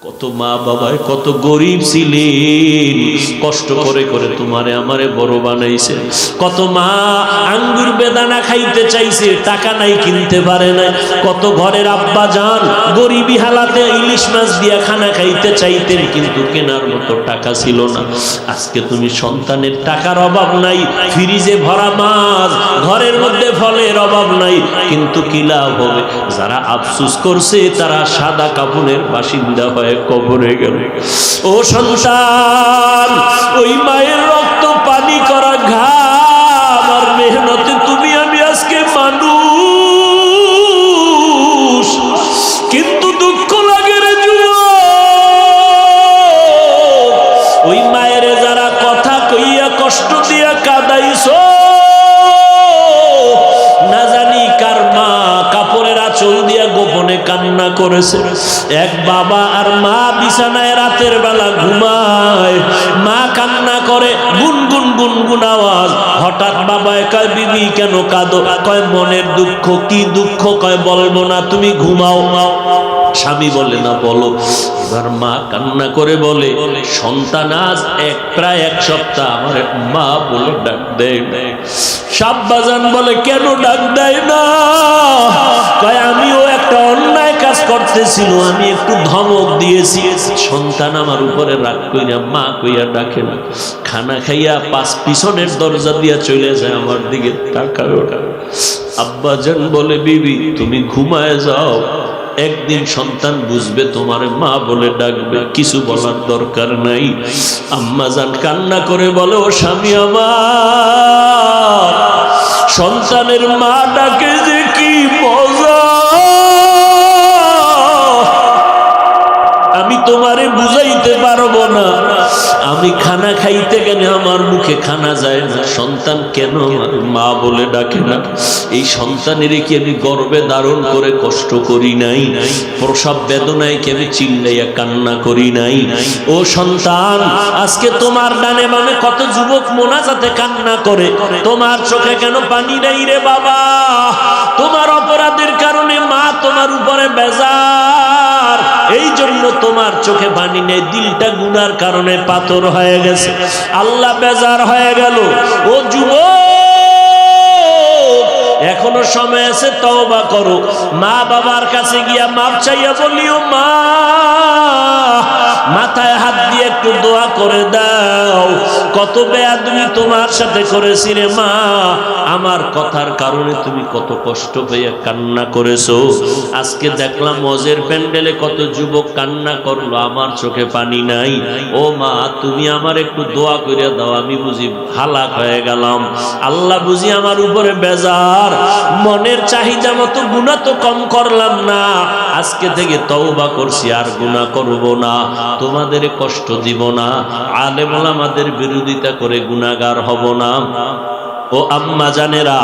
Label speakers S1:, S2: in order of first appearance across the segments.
S1: কত মা বাবায় কত গরিব ছিলেন, কষ্ট করে করে তোমারে আমারে বড় বানাইছে। কত মা আঙ্গুর বেদানা খাইতে চাইছে, টাকা নাই কিনতে পারে না। কত ঘরের আব্বা জান গরিবী হালাতে ইলিশ মাছ দিয়া খানা খাইতে চাইতেন, কিন্তু কেনার মতো টাকা ছিল না। আজকে তুমি সন্তানের টাকার অভাব নাই, ফ্রিজে ভরা মাছ, ঘরের মধ্যে ফলের অভাব নাই, কিন্তু কি লাভ হবে? যারা আফসোস করছে তারা সাদা কাপড়ের বাসিন্দা হয়ে কবরে গেল। ও সন্তান, ওই মায়ের রক্ত পানি করা ঘাম আর মেহনতে তুমি আমি আজকে মানুষ, কিন্তু দুঃখ লাগে রে যুবক, ওই মায়ের যারা কথা কইয়া কষ্ট দিয়া কাঁদাইছো, না জানি কার মা কাপড়ের আঁচল দিয়া গোপনে কান্না করেছে। এক বাবা আর মা বিছানায় রাতের বেলা ঘুমায়, মা কান্না করে গুনগুন গুনগুন আওয়াজ। হঠাৎ বাবা কয়, বিবি কেন কাঁদো? কয় মনের দুঃখ। কি দুঃখ? কয় বলবো না, তুমি ঘুমাও। স্বামী বলে না, বলো। এবার মা কান্না করে বলে, সন্তান আজ প্রায় এক সপ্তাহ আমার মা বলে ডাক দেয় না। শাব্বাজান বলে, কেন ডাক দেয় না? কয় আমিও একটা অন্যায় কাজ করতেছিল, আমি একটু ধমক দিয়েছি, সন্তান আমার উপরে রাগ কইরা মা কইয়া ডাকে না। খানা খাইয়া পিছনের দরজা দিয়া চলে যায়, আমার দিকে তাকায় ওটা। আব্বাজান বলে, বিবি তুমি ঘুমায় যাও, একদিন সন্তান বুঝবে তোমার মা বলে ডাকবে, কিছু বলার দরকার নাই। আম্মাজান কান্না করে বলে, ও স্বামী আমার, সন্তানের মা ডাকে যে কি মজা, আমি তোমারে বুঝাইতে পারবো না। আমি খানা খাইতে গেলে আমার মুখে খানা যায় না, সন্তান কেন মা বলে ডাকে না? এই সন্তানের কি আমি গর্বে ধারণ করে কষ্ট করি নাই? প্রসব বেদনায় কি আমি চিল্লাইয়া কান্না করি নাই? ও সন্তান, আজকে তোমার ডানে বামে কত যুবক মোনাজাতে কান্না করে, তোমার চোখে কেন পানি নাই রে বাবা? তোমার অপরাধের কারণে মা তোমার উপরে বেজার, এই জন্য তোমার চোখে পানি নেই। দিলটা গুনার কারণে পাথর হয়ে গেছে, আল্লাহ বেজার হয়ে গেল। ও যুবক, এখনো সময় আছে, তওবা করো। মা বাবার কাছে গিয়া মাপ চাইয়া বলিও, মা মাথায় হাত দিয়ে একটু দোয়া করে দাও, কত বেয়াদবি তোমার সাথে করেছি রে মা, আমার কথার কারণে তুমি কত কষ্ট পেয়ে কান্না করেছো। আজকে দেখলাম হজের প্যান্ডেলে কত যুবক কান্না করলো, আমার চোখে পানি নাই। ও মা, তুমি আমার একটু দোয়া করে দাও, আমি বুঝি হালাক হয়ে গেলাম, আল্লাহ বুঝি আমার উপরে বেজার, মনের চাহিদা মতো গুনাহ তো কম করলাম না, আজকে থেকে তওবা করছি, আর গুনাহ করব না, তোমাদের কষ্ট দিব না, আলেম ওলামাদের বিরোধিতা করে গুনাহগার হব না। ও আম্মা জানেরা,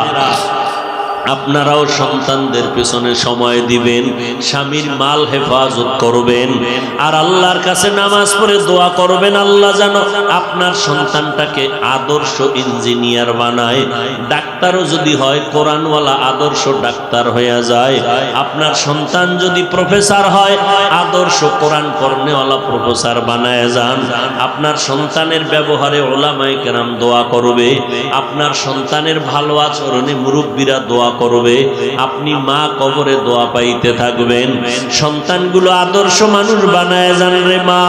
S1: আপনারাও সন্তানদের পেছনে সময় দিবেন, স্বামীর মাল হেফাজত করবেন, আর আল্লাহর কাছে নামাজ পড়ে দোয়া করবেন, আল্লাহ যেন আপনার সন্তানটাকে আদর্শ ইঞ্জিনিয়ার বানায়। ডাক্তারও যদি হয়, কোরআনওয়ালা আদর্শ ডাক্তার হয়ে যায়। আপনার সন্তান যদি প্রফেসর হয়, আদর্শ কোরআন পড়নেওয়ালা প্রফেসর বানায় যান। আপনার সন্তানের ব্যবহারে ওলামায়ে কেরাম দোয়া করবে, আপনার সন্তানের ভালো আচরণে মুরব্বীরা দোয়া করবে, আপনি মা কবরে দোয়া পাইতে থাকবেন। সন্তানগুলো আদর্শ মানুষ বানায় যান রে মা।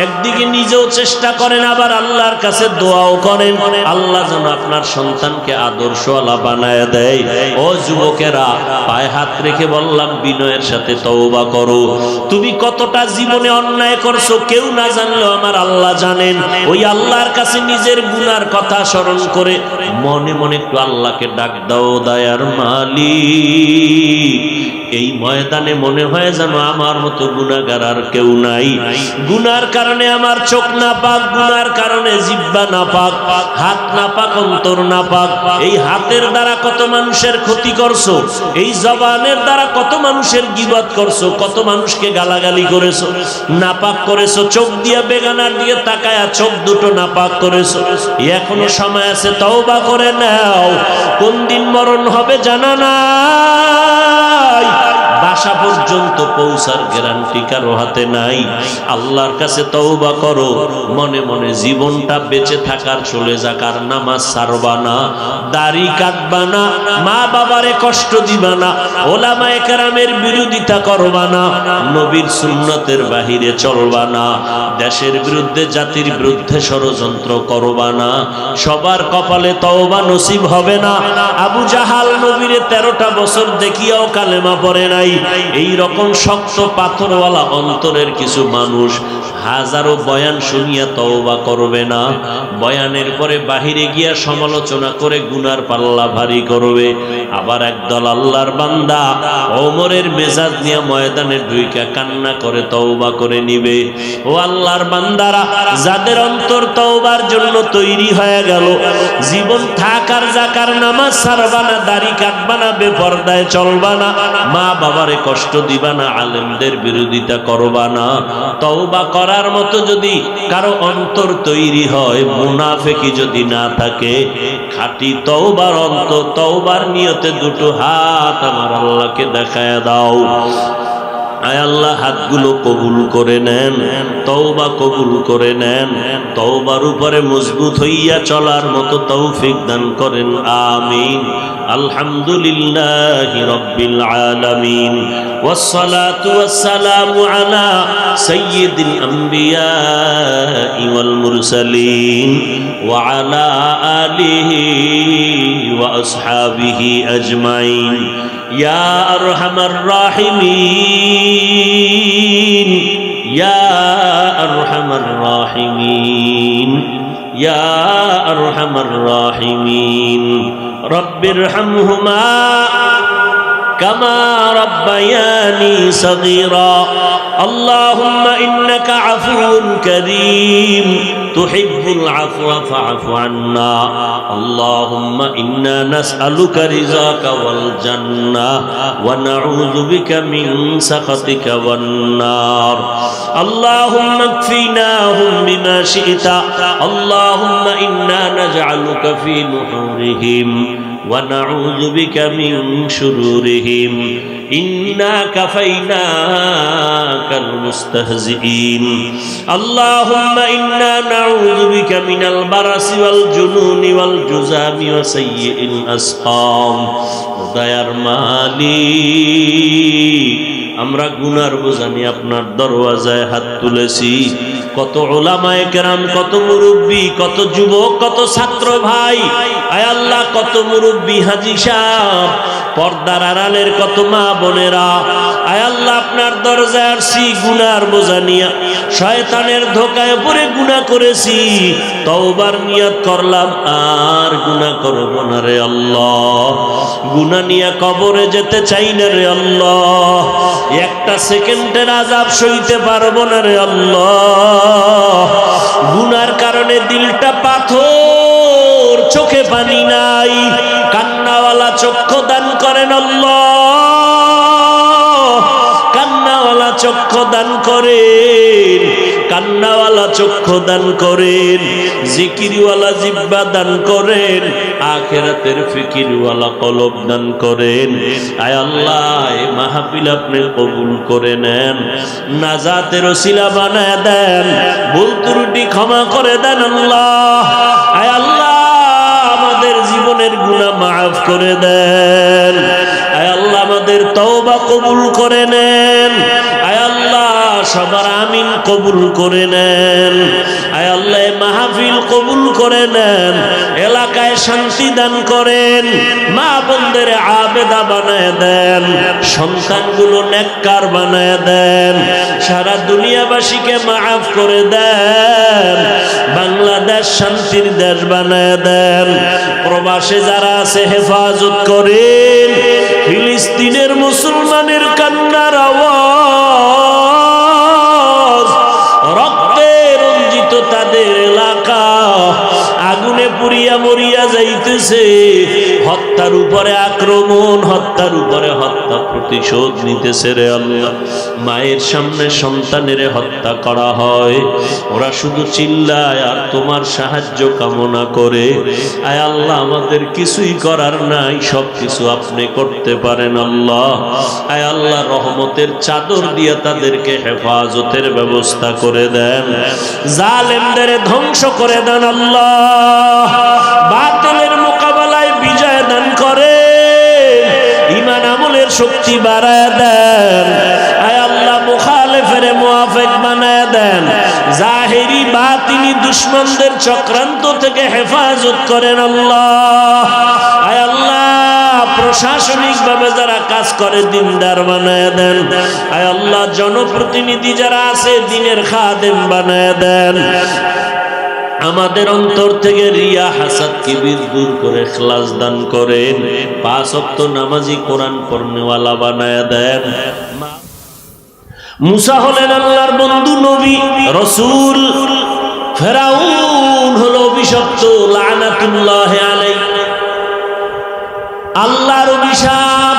S1: একদিকে নিজেও চেষ্টা করেন, আবার আল্লাহর কাছে দোয়াও করেন, আল্লাহ যেন আপনার সন্তানকে আদর্শওয়ালা বানায় দেয়। ও যুবকেরা, পায়ে হাত রেখে বললাম, বিনয়ের সাথে তওবা করো। তুমি কতটা জীবনে অন্যায় করছো কেউ না জানলেও আমার আল্লাহ জানেন। ওই আল্লাহর কাছে নিজের গুনার কথা স্মরণ করে মনে মনে একটু আল্লাহকে ডাক দাও, দয়ার মালিক, এই ময়দানে মনে হয় যেন আমার মতো গুনাহগার আর কেউ নাই। গুনার কারণে আমার চোখ না পাক, গুনার কারণে জিহ্বা না পাক, হাত না পাক, অন্তর না পাক। এই হাতের দ্বারা কত মানুষের ক্ষতি করছো, এই জবানের দ্বারা কত মানুষের গীবত করছো, কত মানুষকে গালাগালি করেছো, নাপাক করেছো। চোখ দিয়ে বেগানার দিকে তাকায়া চোখ দুটো নাপাক করেছো। এখনো সময় আছে, তওবা করে নাও। কোন দিন মরণ হবে জানা নাই, বাসা পর্যন্ত পৌঁছার গ্যারান্টি কারো হাতে নাই। আল্লাহর কাছে তওবা করো, মনে মনে জীবনটা বেঁচে থাকার চলে যাক, আর নামাজ ছাড়বা না, দাড়ি কাটবা না, মা বাবারে কষ্ট দিবা না, ওলামায়ে কেরামের বিরোধিতা করবা না, নবীর সুন্নতের বাহিরে চলবা না, দেশের বিরুদ্ধে জাতির বিরুদ্ধে ষড়যন্ত্র করবা না। সবার কপালে তওবা নসিব হবে না। আবু জাহাল নবীরে 13টা বছর দেখিয়াও কালেমা পড়ে নাই। এই রকম শক্ত পাথরওয়ালা অন্তরের কিছু মানুষ হাজারো বয়ান শুনিয়া তওবা করবে না, বয়ানের পরে বাহিরে গিয়া সমালোচনা করে গুনার পাল্লা ভারী করবে। আবার একদল আল্লাহর বান্দা ওমরের মেজাজ নিয়ে ময়দানে ঢুইকা কান্না করে তওবা করে নিবে। ও আল্লাহর বান্দারা, যাদের অন্তর তওবার জন্য তৈরি হয়ে গেল, জীবন থাকার জাকার, নামাজ ছাড়বা না, দাড়ি কাটবা না, বেপরদায় চলবা না, মা বাবারে কষ্ট দিবা না, আলেমদের বিরোধিতা করবা না, তওবা করার মতো যদি কারো অন্তর তৈরি হয়, মুনাফিকি যদি না থাকে, খাঁটি তওবার অন্তর, তওবার নিয়তে দুটো হাত আমার আল্লাহকে দেখায় দাও। আয় আল্লাহ, হাতগুলো কবুল করে নেন, তওবা কবুল করে নেন, তওবার উপরে মজবুত হইয়া চলার মতো তৌফিক দান করেন, আমিন। আলহামদুলিল্লাহি রাব্বিল আলামিন, ওয়াসসালাতু ওয়াসসালামু আলা সাইয়্যিদিল আমবিয়াই ওয়াল মুরসালিন ওয়া আলা আলিহি ওয়া আসহাবিহি আজমাইন। ইয়া আরহামার রাহিমিন, ইয়া আরহামার রাহিমিন, ইয়া আরহামার রাহিমিন। রব্বিরহামহুমা কামা রাব্বায়ানি সগীরা। আল্লাহুম্মা ইন্নাকা আফুউন কারীম তুহিব্বুল আফওয়া ফা'ফু আন্না। আল্লাহুম্মা ইন্না নাসআলুকা রিযাকা ওয়াল জান্নাহ ওয়া নাউযু বিকা মিন সাখাতিকা ওয়ান নার। আল্লাহুম্মা ইকফিনাহুম বিমা শি'তা। আল্লাহুম্মা ইন্না নাজআলুকা ফি নুহুরিহিম ওয়া নাউযু বিকা মিন শুরুরিহিম। ইন্না কাফাইনাকাল মুস্তাহজিঈন। আল্লাহুম্মা ইন্না নাউযু বিকা মিনাল বারাসি ওয়াল জুনুনি ওয়াল জুযামি ওয়া সাইয়্যিল আসকাম। দয়ার মালিক, আমরা গুনার বোঝা নিয়ে আপনার দরওয়াজায় হাত তুলেছি। কত উলামায়ে কেরাম, কত মুরব্বী, কত যুবক, কত ছাত্র ভাই, আয় আল্লাহ, কত মুরব্বী হাজী সাহেব, পর্দার আড়ালের কত মা বোনেরা, আয় আল্লাহ, আপনার দরজায় আসছি গুনার বোঝা নিয়া। শয়তানের ধোকায় পড়ে গুনাহ করেছি, তওবার নিয়ত করলাম আর গুনাহ করব না রে আল্লাহ। গুনাহ নিয়ে কবরে যেতে চাই না রে আল্লাহ। একটা সেকেন্ডের আযাব সইতে পারবো না রে আল্লাহ। গুনার কারণে দিলটা পাথর, চোখে পানি নাই, কান্নাওয়ালা চক্ষু দান করেন আল্লাহ। কান্নাওয়ালা চক্ষু দান করেন, কান্নাওয়ালা চক্ষু দান করেন, জিকিরওয়ালা জিহ্বা দান করেন, আখিরাতের ফিকিরওয়ালা কলব দান করেন। আয় আল্লাহ, এই মাহফিল আপনি কবুল করে নেন, নাজাতের ওসিলা বানায় দেন, ভুল ত্রুটি ক্ষমা করে দেন আল্লাহ। আয় আল্লাহ, আমাদের জীবনের গুনাহ মাফ করে দেন। আয় আল্লাহ, আমাদের তওবা কবুল করে নেন। আয় আল্লাহ, সবার আমিন কবুল করে নেন। আয় আল্লাহ, মাহফিল কবুল করে নেন, এলাকায় শান্তি দান করেন, মা বোনদের আবেদা বানায় দেন, সন্তানগুলো নেককার বানায় দেন, সারা দুনিয়াবাসীকে মাফ করে দেন, বাংলাদেশ শান্তির দেশ বানায় দেন। প্রবাসে যারা আছে হেফাজত করেন, ফিলিস্তিনের মুসলমানের কান্নার আওয়াজ, রক্তে রঞ্জিত তাদের এলাকা আগুনে পুড়িয়া মরিয়া যাইতেছে, হত্যার উপরে আক্রমণ, হত্যা হত্যার উপরে হত্যা প্রতিশোধ নিতেছে রে আল্লাহ। মায়ের সামনে সন্তানের হত্যা করা হয়, ওরা শুধু চিল্লায় আর তোমার সাহায্য কামনা করে। আয় আল্লাহ, আমাদের কিছুই করার নাই, সব কিছু আপনি করতে পারেন আল্লাহ। আয় আল্লাহ, রহমতের চাদর দিয়ে তাদেরকে হেফাজতের ব্যবস্থা করে দেন, জালেমদের ধ্বংস করে দেন আল্লাহ, বাতিলের মোকাবেলায় বিজয় দান করে, ঈমান আমলের শক্তি বাড়ায় দেন। আয় আল্লাহ, মুখালিফের মুওয়াফিক বানায় দেন, জাহিরি বাতিনি দুশমনদের চক্রান্ত থেকে হেফাজত করেন আল্লাহ। আয় আল্লাহ, প্রশাসনিক ভাবে যারা কাজ করে দিনদার বানায় দেন। আয় আল্লাহ, জনপ্রতিনিধি যারা আছে দিনের খাদেম বানায় দেন। আমাদের অন্তর থেকে রিয়া হাসাদ কিবির দূর করে ইখলাস দান করেন, 5 ওয়াক্ত নামাজি কোরআন পড়নেওয়ালা বানায় দেন। মুসা হলেন আল্লাহর বন্ধু, নবী, রাসূল। ফেরাউন হলো অভিশপ্ত, লানাতুল্লাহি আলাইহি, আল্লাহর অভিশাপ।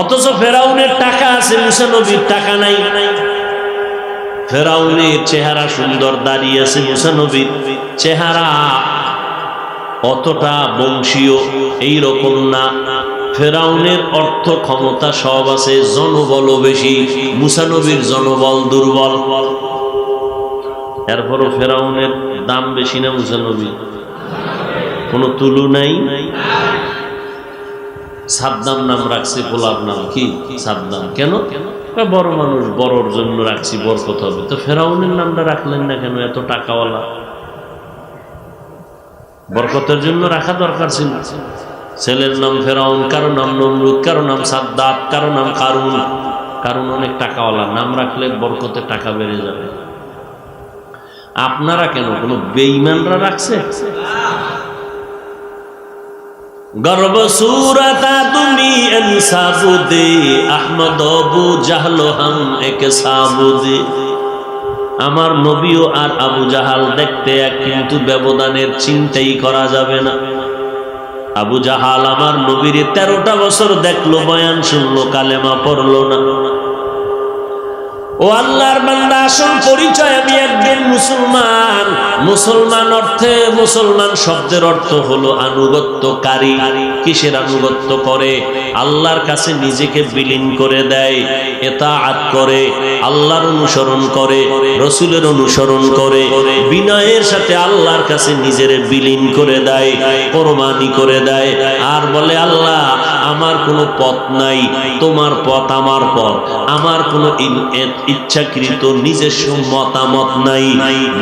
S1: অথচ ফেরাউনের টাকা আছে, মুসা নবীর টাকা নাই। ফেরাউনের চেহারা সুন্দর, দাঁড়িয়ে আছে, মুসা নবীর চেহারা অতটা বংশীয় এই রকম না। ফেরাউনের অর্থ ক্ষমতা সব আছে, জনবল বেশি, মুসা নবীর জনবল দুর্বল। এরপরও ফেরাউনের দাম বেশি না মুসা নবীর? কোনো তুলু নাই। সাদ্দাম নাম রাখছে গোলাপ নাম, কি সাদ্দাম? কেন? বড় মানুষ, বড়র জন্য রাখছি, বরকত হবে। তো ফেরাউনের নামটা রাখলেন না কেন? এত টাকাওয়ালা, বরকতের জন্য রাখা দরকার ছিল। ছেলের নাম ফেরাউন, কারো নাম নমরুদ, কারো নাম সাদ্দাত, কারো নাম কারুন। কারণ অনেক টাকাওয়ালা, নাম রাখলে বরকতে টাকা বেড়ে যাবে। আপনারা কেন, কোনো বেঈমানরা রাখছে? গর্ব সুরতা তুমি ইনসাবুদে, আহমদ আবু জাহল হাম এক সাবুদে। আমার নবীও আর আবু জাহাল দেখতে এক, কিন্তু ব্যবধানের চিন্তাই করা যাবে না। আবু জাহাল আমার নবীর 13টা বছর দেখলো, বয়ান শুনলো, কালেমা পড়লো না। ও আল্লাহর বান্দা, আসল পরিচয় আমি একজন মুসলমান। মুসলমান অর্থে, মুসলমান শব্দের অর্থ হলো আনুগত্যকারী। কিসের আনুগত্য করে? আল্লাহর কাছে নিজেকে বিলীন করে দেয়, ইতাআত করে, আল্লাহর অনুসরণ করে, রাসূলের অনুসরণ করে, বিনয়ের সাথে আল্লাহর কাছে নিজেরে বিলীন করে দেয়, কোরবানি করে দেয়, আর বলে আল্লাহ আমার কোনো পথ নাই, তোমার পথ আমার পথ, আমার কোনো ইচ্ছাকৃত নিজস্ব মতামত নাই,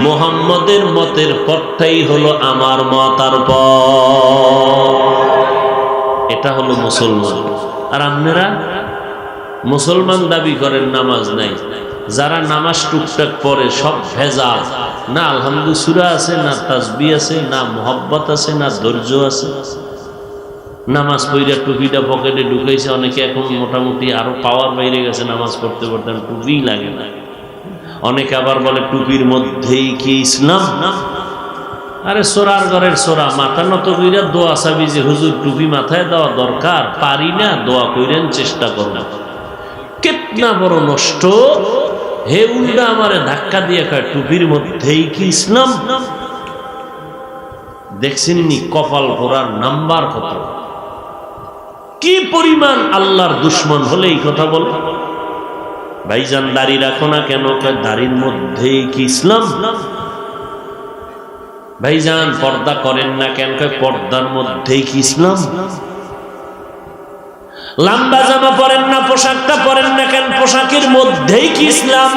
S1: মুহাম্মদের মতের পথটাই হলো আমার মত আর পথ। এটা হলো মুসলমান। আর আপনারা মুসলমান দাবি করেন, নামাজ নাই। যারা নামাজ টুকটাক পড়ে সব ভেজাল, না আলহামদুলিল্লাহ সূরা আছে, না তাসবিহ আছে, না মুহাব্বত আছে, না ধৈর্য আছে। নামাজ পড়ে টুপিটা পকেটে ঢুকাইছে অনেকে, এখন মোটামুটি আরো পাওয়ার বাইরে গেছে, নামাজ পড়তে পড়তে টুপি লাগে না। অনেকে আবার বলে টুপির মধ্যেই কি ইসলাম? আরে সোরার ঘরের সোরা, মাথা নত কইরা দোয়া চাবি যে হুজুর টুপি মাথায় দেওয়া দরকার, পারি না, দোয়া কইরেন, চেষ্টা করবেন। কেতনা বড় নষ্ট হে উল্টা আমারে ধাক্কা দিয়ে কয় টুপির মধ্যেই কি ইসলাম? দেখছেননি কপাল পোড়ার নাম্বার কত, কি পরিমাণ আল্লাহর দুশ্মন হলে এই কথা বলে। ভাইজান দাড়ি রাখো না কেন? দাড়ির মধ্যেই কি ইসলাম? ভাইজান পর্দা করেন না কেন? পর্দার মধ্যেই কি ইসলাম? লম্বা জামা পরেন না, পোশাকটা পরেন না কেন? পোশাকের মধ্যেই কি ইসলাম?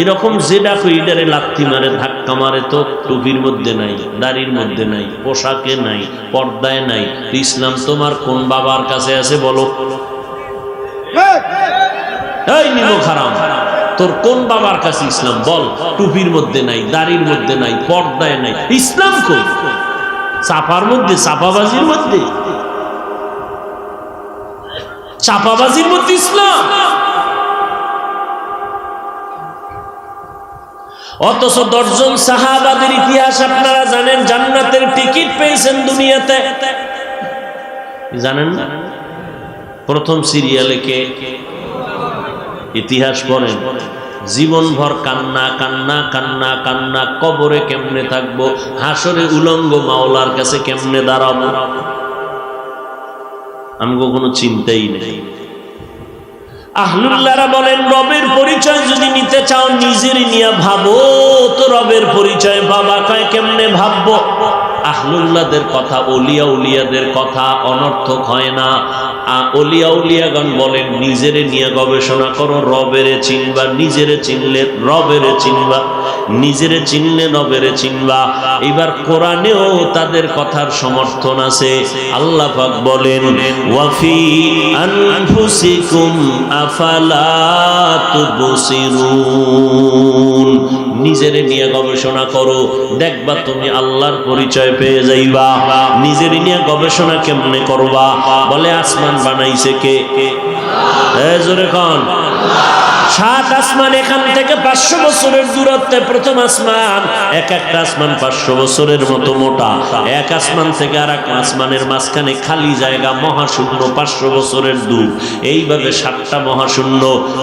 S1: এরকম যে ডাকো ইডারে লাথি মারে, ধাক্কা মারে, তো টুপির মধ্যে নাই, দাড়ির মধ্যে নাই, পোশাকে নাই, পর্দায় নাই। ইসলাম তোমার কোন বাবার কাছে আছে বলো? এই নিমক হারাম, তোর কোন বাবার কাছে ইসলাম বল? টুপির মধ্যে নাই, দাড়ির মধ্যে নাই, পর্দায় নাই, ইসলাম কই? চাপার মধ্যে, চাপাবাজির মধ্যে, চাপাবাজির মধ্যে ইসলাম। অথচ 10 জন সাহাবাদের ইতিহাস আপনারা জানেন, জান্নাতের টিকিট পেয়েছেন দুনিয়াতে। জানেন না? প্রথম সিরিয়ালে কে? ইতিহাস পড়েন, জীবনভর কান্না কান্না কান্না কান্না, কবরে কেমনে থাকবো, হাসরে উলঙ্গ মাওলার কাছে কেমনে দাঁড়াবো, আমগো কোনো চিন্তাই নেই। আহলুল্লাহরা বলেন রবের পরিচয় যদি নিতে চাও নিজের নিয়ে ভাবো, তো রবের পরিচয় বাবা কয় কেমনে ভাববো? আহলুল্লাহদের কথা, ওলিয়া উলিয়াদের কথা অনর্থক হয় না। ওলিয়া উলিয়াগণ বলেন নিজেরে নিয়ে গবেষণা করো, রবেরে চিনবা, নিজেরে চিনলে রবেরে চিনবা, নিজেরে চিনলে রবেরে চিনবা। এবার কোরআনেও তাদের কথার সমর্থন আছে। আল্লাহ পাক বলেন ওয়াফি আনফুসিকুম আফালা তুবসিরুন, নিজেরে নিয়ে গবেষণা করো, দেখবা তুমি আল্লাহর পরিচয় পেয়ে যাইবা। নিজের নিয়ে গবেষণা কেমনে করবা? বলে আসমান বানাইছে কে? জোরে কোন? 7 আসমান, এখান থেকে 500 বছরের দূরত্বে প্রথম আসমান। এক একটা আসমান 500 বছরের মতো মোটা। এক আসমান থেকে আর এক আসমানের মাঝখানে খালি জায়গা, মহাশূন্য, 500 বছরের দূর। এইভাবে 7টা মহাশূন্য,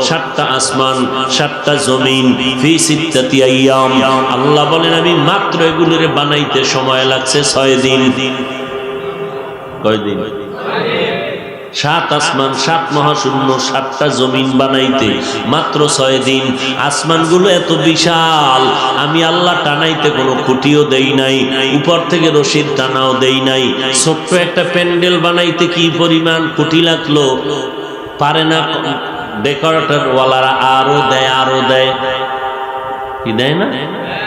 S1: 7টা আসমান, 7টা জমিন, ফি সিত্তাতি আইয়াম। আল্লাহ বলেন আমি মাত্র এগুলোরে বানাইতে সময় লাগছে 6 দিন। কয় দিন? 7 আসমান, 7 মহাশূন্য, 7টা জমিন বানাইতে মাত্র 6 দিন। আসমানগুলো এত বিশাল, আমি আল্লাহ টানাইতে কোনো খুঁটিও দেই নাই, উপর থেকে রশিদ টানাও দেই নাই। ছোট্ট একটা প্যান্ডেল বানাইতে কি পরিমাণ খুঁটি লাগলো, পারে না ডেকোরেটর ওয়ালারা, আরো দেয় আরো দেয়, কি দেয় না?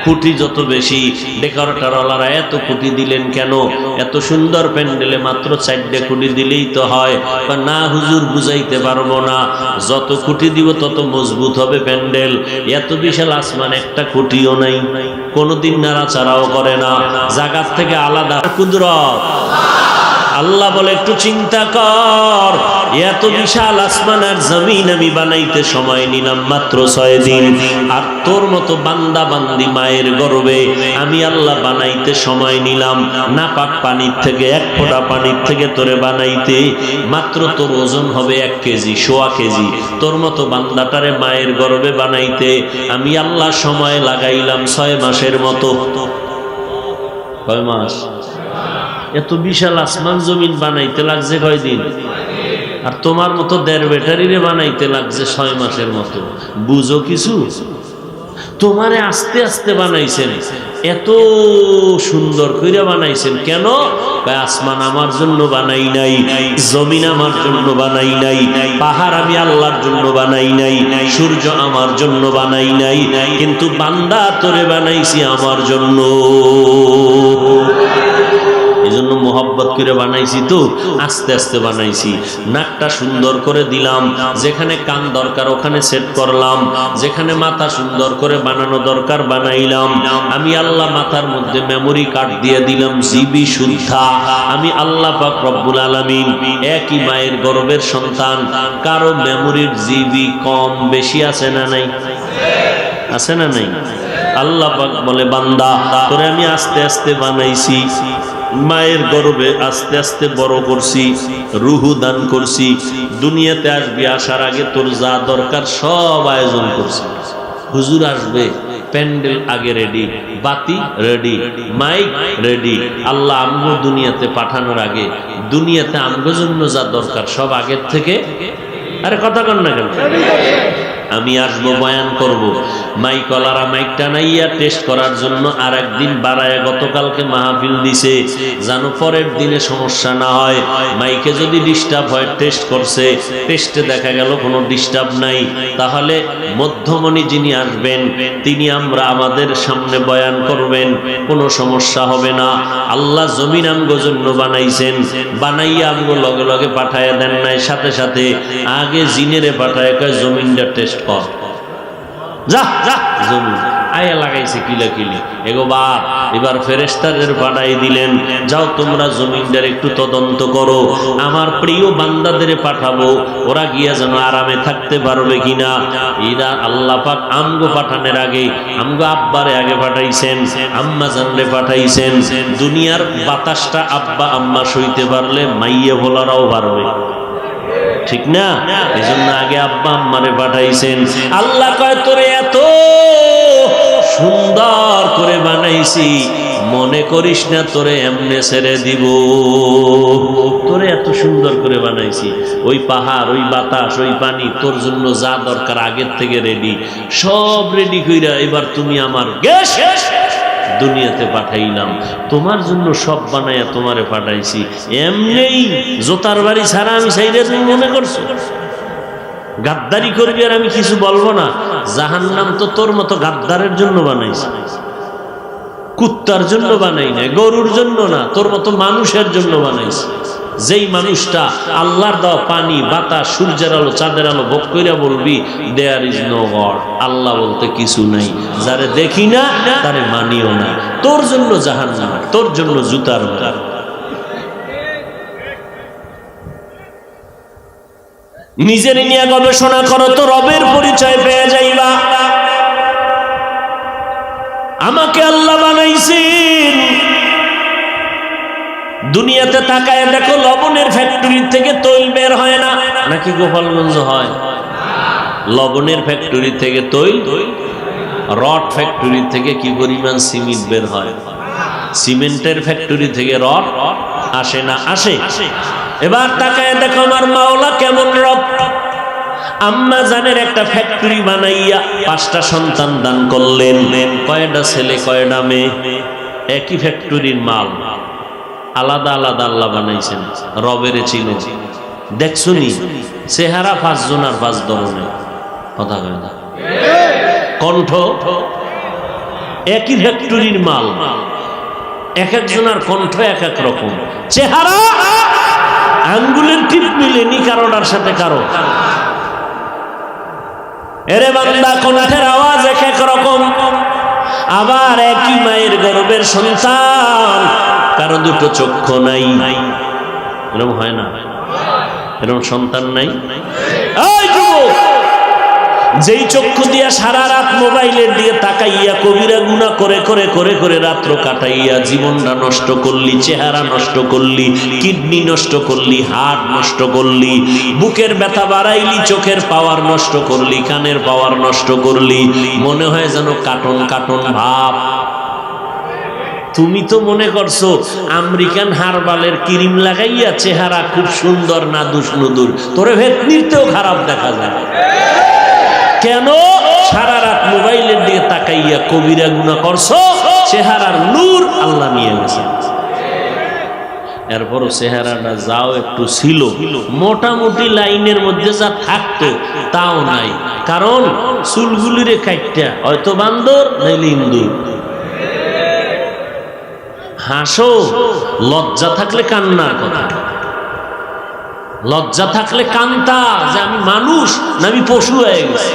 S1: খুঁটি যত বেশি, ডেকোরেটর ওয়ালারা এত খুঁটি দিলেন কেন? এত সুন্দর প্যান্ডেলে মাত্র 4টে খুঁটি দিলেই তো হয়। না হুজুর, বুঝাইতে পারবো না, যত খুঁটি দিব তত মজবুত হবে প্যান্ডেল। এত বিশাল আসমান, একটা খুঁটিও নাই, কোনোদিন নাড়াচাড়াও করে না, জায়গার থেকে আলাদা কুদরত। আল্লাহ বলে একটু চিন্তা কর, এত বিশাল আসমান আর জমিন আমি বানাইতে সময় নিলাম মাত্র 6 দিন। আর তোর মতো বান্দা বান্দি মায়ের গর্ভে আমি আল্লাহ বানাইতে সময় নিলাম নাপাক পানির থেকে, 1 ফোঁটা পানির থেকে তোরে বানাইতে মাত্র তোর ওজন হবে 1 কেজি, 1.25 কেজি। তোর মতো বান্দাটারে মায়ের গর্ভে বানাইতে আমি আল্লাহ সময় লাগাইলাম 6 মাসের মতো। কয় মাস? এত বিশাল আসমান জমিন বানাইতে লাগছে কয়দিন? আর তোমার মতো 1.5 ব্যাটারিরে বানাইতে লাগছে 6 মাসের মতো। বুঝো কিছু? তোমারে আস্তে আস্তে বানাইছেন, এত সুন্দর করে বানাইছেন কেন? আসমান আমার জন্য বানাই নাই, জমিন আমার জন্য বানাই নাই, পাহাড় আমি আল্লাহর জন্য বানাই নাই, সূর্য আমার জন্য বানাই নাই, কিন্তু বান্দা তোরে বানাইছি আমার জন্য। এজন্য মোহাব্বত করে বানাইছি, তো আস্তে আস্তে বানাইছি। নাকটা সুন্দর করে দিলাম, যেখানে কান দরকার ওখানে সেট করলাম, যেখানে মাথা সুন্দর করে বানানো দরকার বানাইলাম। আমি আল্লাহ মাথার মধ্যে মেমোরি কার্ড দিয়ে দিলাম জিবি শুদ্ধা। আমি আল্লাহ পাক রব্বুল আলামিন, একই মায়ের গর্ভের সন্তান, কারো মেমোরির জিবি কম বেশি আছে না নাই? আছে না নাই? আল্লাহ পাক বলে বান্দা তোরে আমি আস্তে আস্তে বানাইছি, মায়ের গর্ভে আস্তে আস্তে বড় করছি, রুহু দান করছি, দুনিয়াতে আসবি, আসার আগে তোর যা দরকার সব আয়োজন করছি। হুজুর আসবে, প্যান্ডেল আগে রেডি, বাতি রেডি, মাইক রেডি। আল্লাহ আমগো দুনিয়াতে পাঠানোর আগে দুনিয়াতে আমগো জন্য যা দরকার সব আগের থেকে। আরে কথা কন না কেন? আমি আসবো, বয়ান করব, মাইকলারা মাইক টানাইয়া টেস্ট করার জন্য আর একদিন বাড়ায় গতকালকে মাহফিল দিছে, জানো পরের দিনে সমস্যা না হয়। মাইকে যদি ডিস্টার্ব হয়, টেস্ট করছে, টেস্টে দেখা গেল কোনো ডিস্টার্ব নাই, তাহলে মধ্যমণি যিনি আসবেন তিনি আমাদের সামনে বয়ান করবেন, কোনো সমস্যা হবে না। আল্লাহ জমিন আমগো জন্য বানাইছেন, বানাইয়া আমগো লগে লগে পাঠাইয়া দেন নাই, সাথে সাথে আগে জিনেরে পাঠায় কয় জমিনটা টেস্ট কর, যা যা জমিন আয়া লাগাইছে কিলাকিলি। এগো বাপ, এবার ফেরেশতাদের পাঠাই দিলেন, যাও তোমরা জমিনটার একটু তদন্ত করো, আমার প্রিয় বান্দাদের পাঠাবো, ওরা গিয়া যেন আরামে থাকতে পারবে কিনা। এরা আল্লাহ পাক আমগো পাঠানোর আগে আমগো আব্বারে আগে পাঠাইছেন, আম্মা জানরে পাঠাইছেন। দুনিয়ার বাতাসটা আব্বা আম্মা সইতে পারলে মাইয়া ভোলারাও পারবে, ঠিক না? এই জন্য আগে আব্বা আম্মারে পাঠাইছেন। আল্লাহ কয় তোরে এত সুন্দর করে বানাইছি, মনে করিস না তোরে এমনে ছেড়ে দিব। তোরে এত সুন্দর করে বানাইছি, ওই পাহাড়, ওই বাতাস, ওই পানি, তোর জন্য যা দরকার আগের থেকে রেডি, সব রেডি কইরা এবার তুমি আমার গ্যাস দুনিয়াতে পাঠাইলাম, তোমার জন্য সব বানাইয়া তোমারে পাঠাইছি। এমনিই জোতার বাড়ি ছাড়া আমি চাইলে তুমি মনে করছো গাদ্দারি করবি আর আমি কিছু বলবো না? জাহান্নাম তো তোর মতো গাদ্দারের জন্য বানাইছি, কুত্তার জন্য বানাই না, গরুর জন্য না, তোর মতো মানুষের জন্য বানাইছি। যেই মানুষটা আল্লাহর দেওয়া পানি, বাতাস, সূর্যের আলো, চাঁদের আলো ভোগ কইরা বলবি দেয়ার ইজ নো গড, আল্লাহ বলতে কিছু নাই, যারে দেখি না তারে মানিও না, তোর জন্য জাহান্নাম, তোর জন্য জুতার বাড়ি। নিজের নিয়ে গবেষণা করো তো রবের পরিচয় পেয়ে যাইবা। আমাকে আল্লাহ বানাইছেন, দুনিয়াতে তাকায় দেখো লবণের ফ্যাক্টরি থেকে তৈল বের হয় না, নাকি গোপালগঞ্জ হয়? লবণের ফ্যাক্টরি থেকে তৈল, রড ফ্যাক্টরি থেকে কি পরিমাণ সিমেন্ট বের হয়, সিমেন্টের ফ্যাক্টরি থেকে রড আসে না? আসে। এবার তাকায় দেখো আমার মাওলা কেমন রব। আম্মা জানের একটা ফ্যাক্টরি বানাইয়া 5টা সন্তান দান করলেন, কয়টা ছেলে কয়টা মেয়ে, একই ফ্যাক্টরির মাল, আলাদা আলাদা আল্লাহ বানাইছেন। রবের ছিল দেখছুনি চেহারা 5 জনের 5 ধরনের, কথা কয় না, কণ্ঠ একই ফ্যাক্টরির মাল, এক একজনের কণ্ঠ এক এক রকম, চেহারা আঙ্গুলের টিপ মিলেনি কারোটার সাথে কারো। এরে বান্দা, কণ্ঠের আওয়াজ এক এক রকম। আবার একই মায়ের গর্ভের সন্তান, কারো দুটো চক্ষু নাই, এরকম হয় না? এরকম সন্তান নাই? এই যুবক, যেই চক্ষু দিয়া সারা রাত মোবাইলের দিয়ে তাকাইয়া কবিরা গুনাহ করে করে করে করে রাত্র কাটাইয়া জীবনটা নষ্ট করলি, চেহারা নষ্ট করলি, কিডনি নষ্ট করলি, হার্ট নষ্ট করলি, বুকের ব্যথা বাড়াইলি, চোখের পাওয়ার নষ্ট করলি, কানের পাওয়ার নষ্ট করলি, মনে হয় যেন কাটন কাটন ভাব। তুমি তো মনে করছো আমেরিকান হারবালের ক্রিম লাগাইয়া চেহারা খুব সুন্দর, নাদুস নুদুর, তোরে ভেতনিতেও খারাপ দেখা যায়। কেন? সারা রাত মোবাইলের দিকে তাকাইয়া কবিরা গুনাহ করছো, চেহারার নূর আল্লাহ নিয়ে গেছে। এরপরও চেহারাটা যাও একটু ছিল, মোটামুটি লাইনের মধ্যে যা থাকতো তাও নাই, কারণ চুলগুলিরে কাটটা হয়তো বান্দর নাইলে ইন্দুর। হাসো, লজ্জা থাকলে কান্নার কথা, লজ্জা থাকলে কান্তা যে আমি মানুষ না আমি পশু হয়ে গেছি।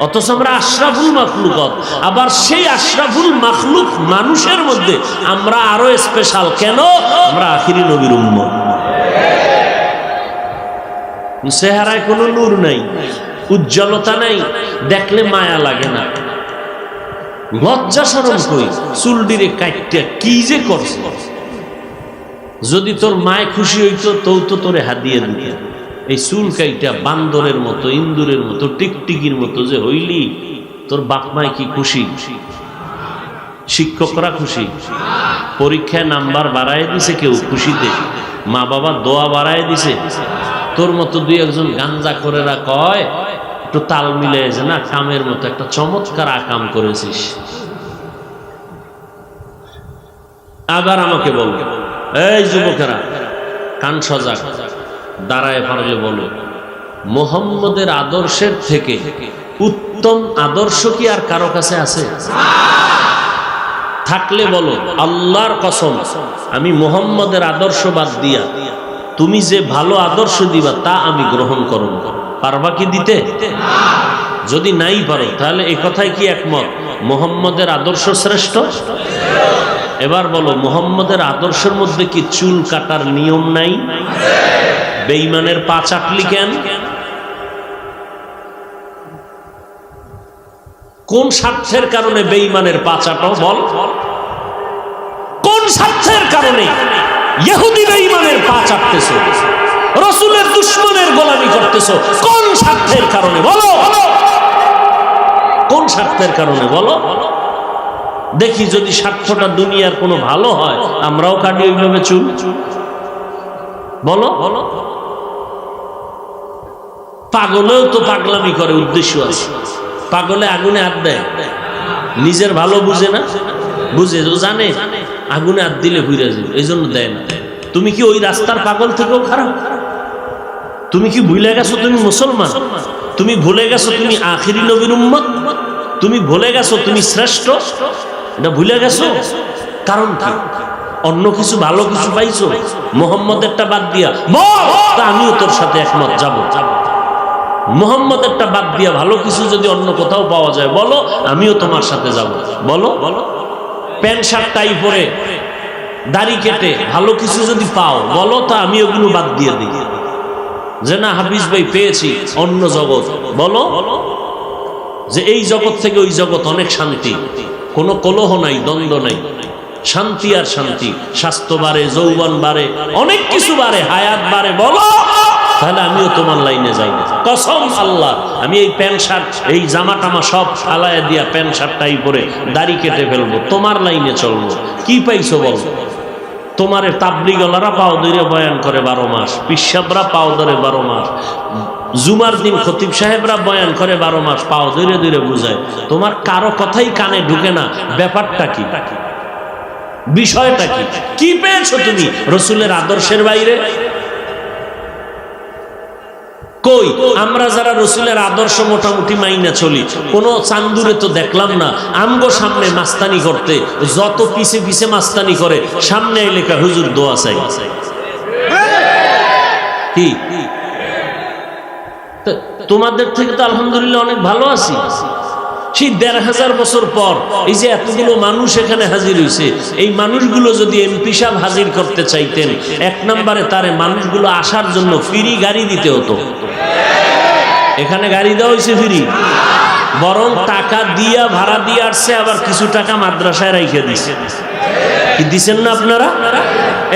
S1: অথচ আমরা আশরাফুল মাখলুকাত, আবার সেই আশরাফুল মাখলুক মানুষের মধ্যে আমরা আরো স্পেশাল। কেন? আমরা আখিরি নবীর উম্মত। চেহারায় কোনো নূর নাই, উজ্জ্বলতা নাই, দেখলে মায়া লাগে না, লজ্জা শরম কই, চুলডিরে কাটটা কি যে করছে। যদি তোর মায় খুশি হইতো তো তোরে হাদিয়ে দিত। এই চুল কাইটা বান্দরের মতো, ইন্দুরের মতো, টিকটিকির মতো যে হইলি, তোর বাপ মায় কি খুশি? শিক্ষকরা খুশি, পরীক্ষায় নাম্বার বাড়ায় দিছে কেউ খুশিতে, মা বাবা দোয়া বাড়ায় দিছে। তোর মতো 2-1 গাঞ্জা করেরা কয় একটু তাল মিলে যে না, কামের মতো একটা চমৎকার আকাম করেছিস। আবার আমাকে বলবে, এই যুবকেরা কান সজাগ, দাঁড়ায় পারলে বলো, মুহাম্মদের আদর্শের থেকে উত্তম আদর্শ কি আর কারো কাছে আছে? থাকলে বলো, আল্লাহর কসম আমি মুহাম্মদের আদর্শ বাদ দিয়া তুমি যে ভালো আদর্শ দিবা তা আমি গ্রহণ করব। পারবা কি দিতে? যদি নাই পারো তাহলে এই কথায় কি একমত মুহাম্মদের আদর্শ শ্রেষ্ঠ? এবার বলো, মুহাম্মদের আদর্শের মধ্যে কি চুল কাটার নিয়ম নাই? বেঈমানের পা চাটলি কেন? কোন স্বার্থের কারণে বেঈমানের পা চাটো? বল, কোন স্বার্থের কারণে ইহুদি বেঈমানের পা চাটতেছো, রাসূলের দুশমনের গোলামি করতেছো? কোন স্বার্থের কারণে বলো? কোন স্বার্থের কারণে বলো? দেখি যদি স্বার্থটা দুনিয়ার কোনো ভালো হয় আমরাও কাটি ওইভাবে চুল। বলো, পাগলেও তো পাগলামি করে, উদ্দেশ্য আছে। পাগলে আগুনে হাত দেয়, নিজের ভালো বুঝে না? বুঝে, জানে আগুনে হাত দিলে ঘুরে যাবে, এই জন্য দেয় না। তুমি কি ওই রাস্তার পাগল থেকেও খারাপ? তুমি কি ভুলে গেছো তুমি মুসলমান? তুমি ভুলে গেছো তুমি আখিরি নবীর উম্মত? তুমি ভুলে গেছো তুমি শ্রেষ্ঠ? এটা ভুলে গেছো? কারণ কি? অন্য কিছু ভালো কিছু পাইছো মুহাম্মদেরটা বাদ দিয়া? বল, তা আমিও তোর সাথে একমত, যাব। মুহাম্মদেরটা বাদ দিয়া ভালো কিছু যদি অন্য কোথাও পাওয়া যায় বলো, আমিও তোমার সাথে যাব। বলো, প্যান্ট শার্ট টাই পরে দাড়ি কেটে ভালো কিছু যদি পাও বলো, তা আমি ওগুলো বাদ দিয়ে দিই। যে না হাফিজ ভাই পেয়েছি অন্য জগৎ, বলো যে এই জগৎ থেকে ওই জগৎ অনেক শান্তি, কোনো কলহ নাই, দ্বন্দ্ব নাই, শান্তি আর শান্তি। স্বাস্থ্য বাড়ে, যৌবন বাড়ে, অনেক কিছু বাড়ে, হায়াত বাড়ে, বলো, তাহলে আমিও তোমার লাইনে যাই না। কসম আল্লাহ, আমি এই প্যান্ট শার্ট এই জামা টামা সব ফালায় দিয়া প্যান্ট শার্টটাই পরে দাড়ি কেটে ফেলবো, তোমার লাইনে চলবো। কি পাইছো বল? তোমার তাবলিগলারা পাও ধরে বয়ান করে 12 মাস, পিসাবরা পাও ধরে 12 মাস, জুমার দিন খতিব সাহেবরা বয়ান করে 12 মাস, পাও ধরে ধরে বুঝায়। তোমার কারো কথাই কানে ঢুকে না। ব্যাপারটা কি? বিষয়টা কি? কি পেয়েছো তুমি রসুলের আদর্শের বাইরে? কই আমরা যারা রসুলের আদর্শ মোটামুটি মাইনা চলি, কোন চান্দুরে তো দেখলাম না আমগো সামনে মাস্তানি করতে। যত পিছে পিছে মাস্তানি করে, সামনে এলাকা হুজুর দোয়া চাই। কি তোমাদের থেকে তো আলহামদুলিল্লাহ অনেক ভালো আছি। সেই 1500 বছর পর এই যে এতগুলো মানুষ এখানে হাজির হয়েছে, এই মানুষগুলো যদি এমপি সাহেব হাজির করতে চাইতেন, 1 নম্বরে তারে মানুষগুলো আসার জন্য ফ্রি গাড়ি দিতে হতো। এখানে গাড়ি দেওয়া হয়েছে ফ্রি, বরং টাকা দিয়া ভাড়া দিয়ে আসছে, আবার কিছু টাকা মাদ্রাসায় রাইখে দিছে। কি দিচ্ছেন না আপনারা?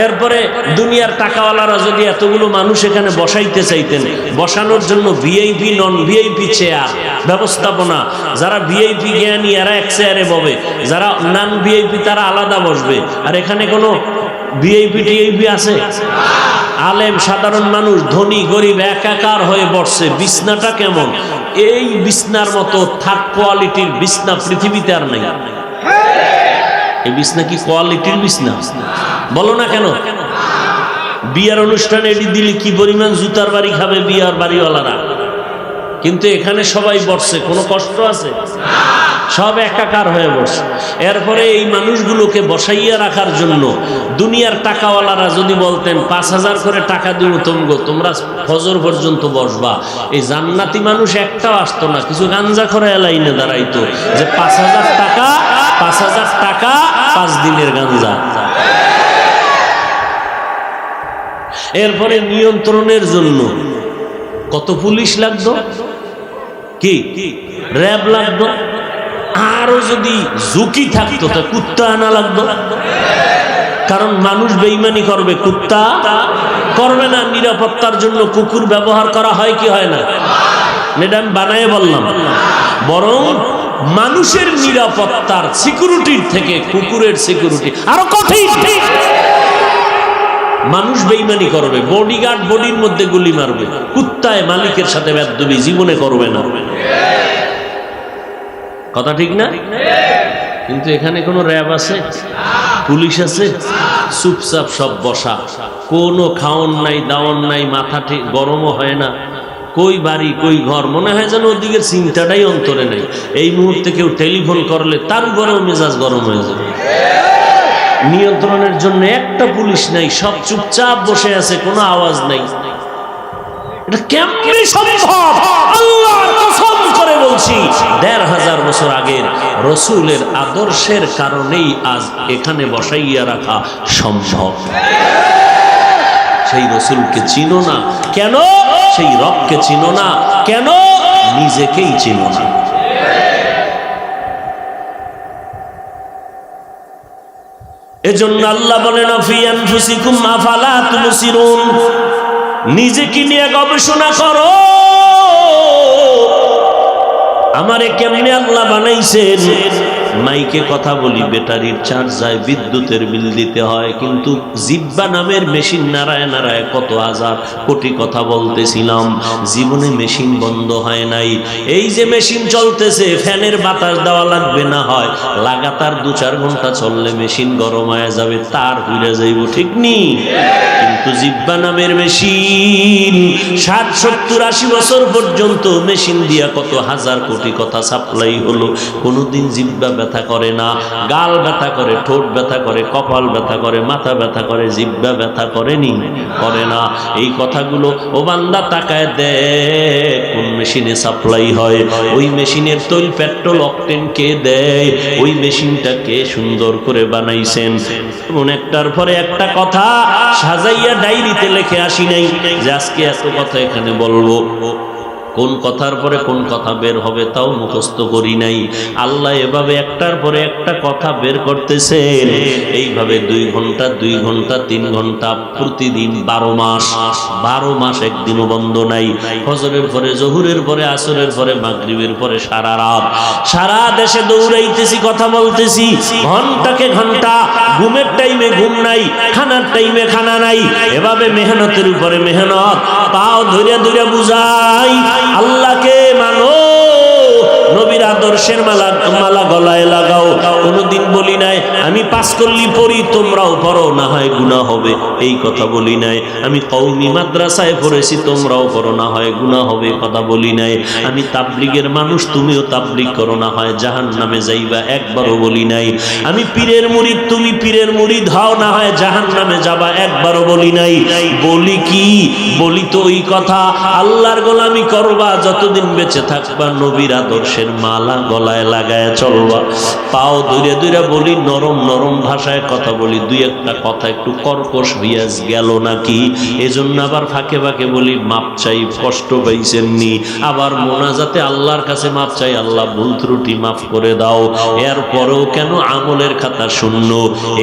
S1: এরপরে দুনিয়ার টাকাওয়ালারা যদি এতগুলো মানুষ এখানে বসাইতে চাইতেন, বসানোর জন্য ভিআইপি নন ভিআইপি চেয়ার ব্যবস্থাপনা, যারা ভিআইপি জ্ঞানী এরা এক চেয়ারে বসবে, যারা নন ভিআইপি তারা আলাদা বসবে। আর এখানে কোনো ভিআইপি টিআইপি আছে? আলেম সাধারণ মানুষ ধনী গরিব একাকার হয়ে বসছে। বিছনাটা কেমন? এই বিছনার মতো থার্ড কোয়ালিটির বিছনা পৃথিবীতে আর নাই। এই বিছনা কি কোয়ালিটির বিছনা? বলো না কেন? বিয়ার অনুষ্ঠানে এটি দিলে কি পরিমাণ জুতার বাড়ি খাবে বিয়ার বাড়িওয়ালারা। কিন্তু এখানে সবাই বসছে, কোনো কষ্ট আছে? সব একাকার হয়ে বসছে। এরপরে এই মানুষগুলোকে বসাইয়া রাখার জন্য দুনিয়ার টাকাওয়ালারা যদি বলতেন 5000 করে টাকা দিব তোমরা ফজর পর্যন্ত বসবা, এই জান্নাতি মানুষ একটাও আসতো না। কিছু গাঞ্জা করে লাইনে দাঁড়াইতো যে 5000 টাকা 5 দিনের গাঞ্জা। এরপরে নিয়ন্ত্রণের জন্য কত পুলিশ লাগতো, কি র্যাব লাগতো, আরো যদি ঝুঁকি থাকতো তা কুত্তা আনা লাগতো। কারণ মানুষ বেঈমানি করবে, কুত্তা করবে না। নিরাপত্তার জন্য কুকুর ব্যবহার করা হয় কি হয় না? এটা আমি বানায় বললাম। বরং মানুষের নিরাপত্তার সিকিউরিটির থেকে কুকুরের সিকিউরিটি আরো কঠিন। মানুষ বেঈমানি করবে, বডিগার্ড বডির মধ্যে গুলি মারবে, কুত্তায় মালিকের সাথে বেয়াদবি জীবনে করবে না। কথা ঠিক না? কিন্তু এখানে কোনো র্যাব আছে, পুলিশ আছে? চুপচাপ সব বসা, কোনো খাওন নাই, দাওয়ান নাই, মাথা ঠিক গরমও হয় না। কই বাড়ি কই ঘর, মনে হয় যেন ওদিকে চিন্তাটাই অন্তরে নেই। এই মুহূর্তে কেউ টেলিফোন করলে তার ঘরেও মেজাজ গরম হয়ে যাবে। নিয়ন্ত্রণের জন্য একটা পুলিশ নাই, সব চুপচাপ বসে আছে, কোনো আওয়াজ নাই। এটা কেমনে সম্ভব? আল্লাহর কসম করে বলছি ১৫০০ বছর আগের রাসূলের আদর্শের কারণেই আজ এখানে বসাইয়া রাখা সম্ভব। সেই রাসূলকে চিনো না কেন? সেই রবকে চিনো না কেন? নিজেকেই চিনো না। এজন্য আল্লাহ বলেন ফি আনফুসিকুম আফালা তুবসিরুন, নিজেকে নিয়ে গবেষণা করো। আমারে কেমনে আল্লাহ বানাইছেন? মাইকে কথা বলি, ব্যাটারির চার্জ যায়, বিদ্যুতের বিল দিতে হয়, কিন্তু জিহ্বা নামের মেশিন নাড়ায় নাড়ায় কত হাজার কোটি কথা বলতেছিলাম, জীবনে মেশিন বন্ধ হয় নাই। এই যে মেশিন চলতেছে, ফ্যানের বাতাস দেওয়া লাগবে না, হয় লাগাতার ২-৪ ঘন্টা চললে মেশিন গরম হয়ে যাবে, তার হইয়া যাইব, ঠিক নি? কিন্তু জিহ্বা নামের মেশিন ৬০-৭০-৮০ বছর পর্যন্ত মেশিন দিয়া কত হাজার কোটি কথা সাপ্লাই হলো, কোনোদিন জিহ্বা ব্যথা করে না। গাল ব্যথা করে, ঠোঁট ব্যথা করে, কপাল ব্যথা করে, মাথা ব্যথা করে, জিহ্বা ব্যথা করেনি? করে না। এই কথাগুলো ও বান্দা তাকায় দেখ কোন মেশিনে সাপ্লাই হয়, ওই মেশিনের তৈল পেট্রোল অকটেন কে দেয়, ওই মেশিনটাকে সুন্দর করে বানাইছেন। এমন একটার পরে একটা কথা সাজাইয়া ডায়েরিতে লিখে আসি নাই যে আজকে এত কথা এখানে বলবো। কোন কথার পরে কোন কথা বের হবে তাও মুখস্থ করি নাই। আল্লাহ এভাবে একটার পরে একটা কথা বের করতেছেন, এইভাবে ২ ঘন্টা ২ ঘন্টা ৩ ঘন্টা প্রতিদিন ১২ মাস। ১২ মাস একদিনও বন্ধ নাই। ফজরের পরে, জহুরের পরে, আসরের পরে, মাগরিবের পরে সারা রাত সারা দেশে দৌড়াইতেছি, কথা বলতেছি, ঘন্টাকে ঘন্টা, ঘুমের টাইমে ঘুম নাই, খানার টাইমে খানা নাই, এভাবে মেহনতের উপরে মেহনত, পাও ধরে ধরে বুঝাই আল্লাহকে মানো, নবীর আদর্শের মালা গলায় লাগাও। কোনোদিন বলি নাই আমি ৫ কল্লি পড়ি তোমরাও পড়ো, না হয় গুনাহ হবে, এই কথা বলি নাই। আমি কওমি মাদ্রাসায় পড়েছি তোমরাও পড়ো, না হয় গুনাহ হবে, কথা বলি নাই। আমি তাবলীগের মানুষ, তুমিও তাবলীগ করো, না হয় জাহান্নামে যাইবা, একবারও বলি নাই। আমি পীরের মুরিদ, তুমি পীরের মুরিদ হও, না হয় জাহান্নামে যাবা, একবারও বলি নাই। বলি কি? বলি তো ওই কথা, আল্লাহর গোলামি করবা, যতদিন বেঁচে থাকবা নবীর আদর্শের মালা গলায় লাগায় চলবা। পাও ধরে ধরে বলি, নরম নরম ভাষায় কথা বলি, ২-১টা কথা একটু কর্কশ হইয়া গেল নাকি, এজন্য আবার ফাঁকে ফাঁকে বলি মাপ চাই, কষ্ট পাইছেননি। আবার মোনাজাতে আল্লাহর কাছে মাপ চাই, আল্লাহ ভুল ত্রুটি মাফ করে দাও। এরপরেও কেন আমলের খাতা শূন্য?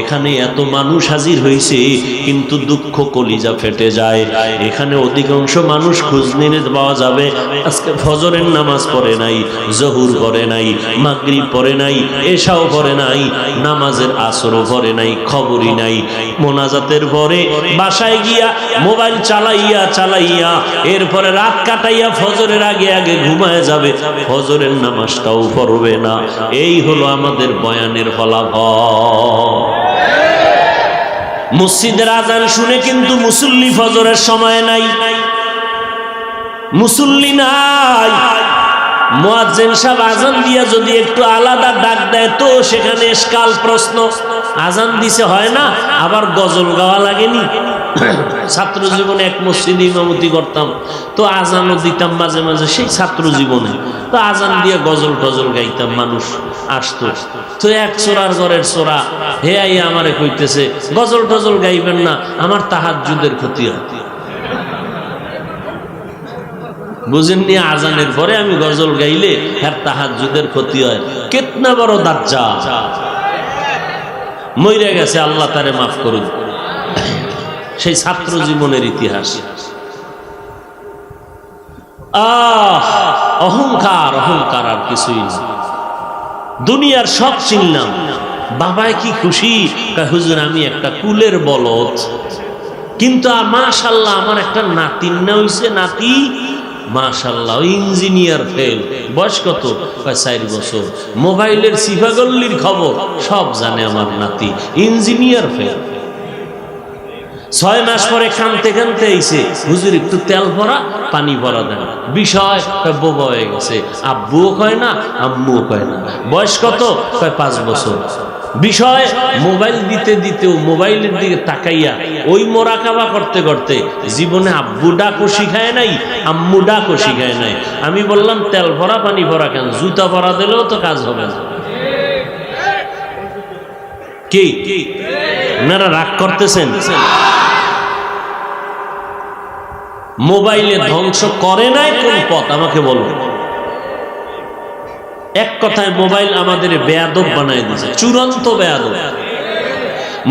S1: এখানে এত মানুষ হাজির হয়েছে, কিন্তু দুঃখ কলিজা ফেটে যায়। এখানে অধিকাংশ মানুষ খোঁজ নিয়ে পাওয়া যাবে আজকে ফজরের নামাজ পড়ে নাই, জহুর পড়ে নাই, মাগরিব পড়ে নাই, এশাও পড়ে নাই, নামাজের আসরও পড়ে নাই, খবরই নাই। মোনাজাতের পরে বাসায় গিয়া মোবাইল চালাইয়া চালাইয়া এরপরে রাত কাটাইয়া ফজরের আগে আগে ঘুমায় যাবে, ফজরের নামাজটাও পড়বে না। এই হলো আমাদের বয়ানের ফলাফল। মসজিদের আজান শুনে কিন্তু মুসল্লি ফজরের সময় নাই, মুসল্লি নাই। মুয়াজ্জিন সাহেব আজান দিয়া যদি একটু আলাদা ডাক দেয় তো সেখানে ইশকাল প্রশ্ন, আজান দিছে হয় না, আবার গজল গাওয়া লাগেনি? ছাত্র জীবনে এক মসজিদে ইমামতি করতাম, তো আজানও দিতাম মাঝে মাঝে, সেই ছাত্র জীবনে তো আজান দিয়ে গজল টজল গাইতাম, মানুষ আসতো। তো এক চোরার ঘরের চোরা হে আইয়া আমারে কইতেছে গজল টজল গাইবেন না, আমার তাহাজ্জুদের ক্ষতি হয়। বুঝেননি? আজানের পরে আমি গজল গাইলে হ্যাঁ তাহাজ্জুদের ক্ষতি হয়। কেতনা বড় দাজ্জাল, মইরা গেছে, আল্লাহ তারে মাফ করুন। সেই ছাত্র জীবনের ইতিহাস। অহংকার, অহংকার আর কিছুই না। দুনিয়ার সব চিনলাম, বাবায় কি খুশি, হুজুর আমি একটা কুলের বলদ, কিন্তু মাশাআল্লাহ আমার একটা নাতি না হইছে, নাতি মাশাআল্লাহ ইঞ্জিনিয়ার ফেল। বয়স কত? 4 বছর। মোবাইলের সিফাগল্লির খবর সব জানে আমার নাতি, ইঞ্জিনিয়ার ফেল। 6 মাস পরে কানতে কানতে আইছে, হুজুর একটু তেল ভরা পানি ভরা দেন। বিষয় বোবা হয়ে গেছে, আব্বুও কয় না আম্মুও কয় না। বয়স কত? 5 বছর। বিষয় মোবাইল দিতে দিতেও মোবাইলের দিকে তাকাইয়া ওই মোরাকাবা করতে করতে জীবনে আব্বু ডাকও শিখায় নাই, আম্মু ডাকও শিখায় নাই। আমি বললাম তেল ভরা পানি ভরা কেন, জুতা ভরা দিলেও তো কাজ হবে না। কি আপনারা রাগ করতেছেন? মোবাইলে ধ্বংস করে নাই কোন পথ আমাকে বলবেন? এক কথায় মোবাইল আমাদের বেয়াদব বানায় দিয়েছে, চূড়ান্ত বেয়াদব।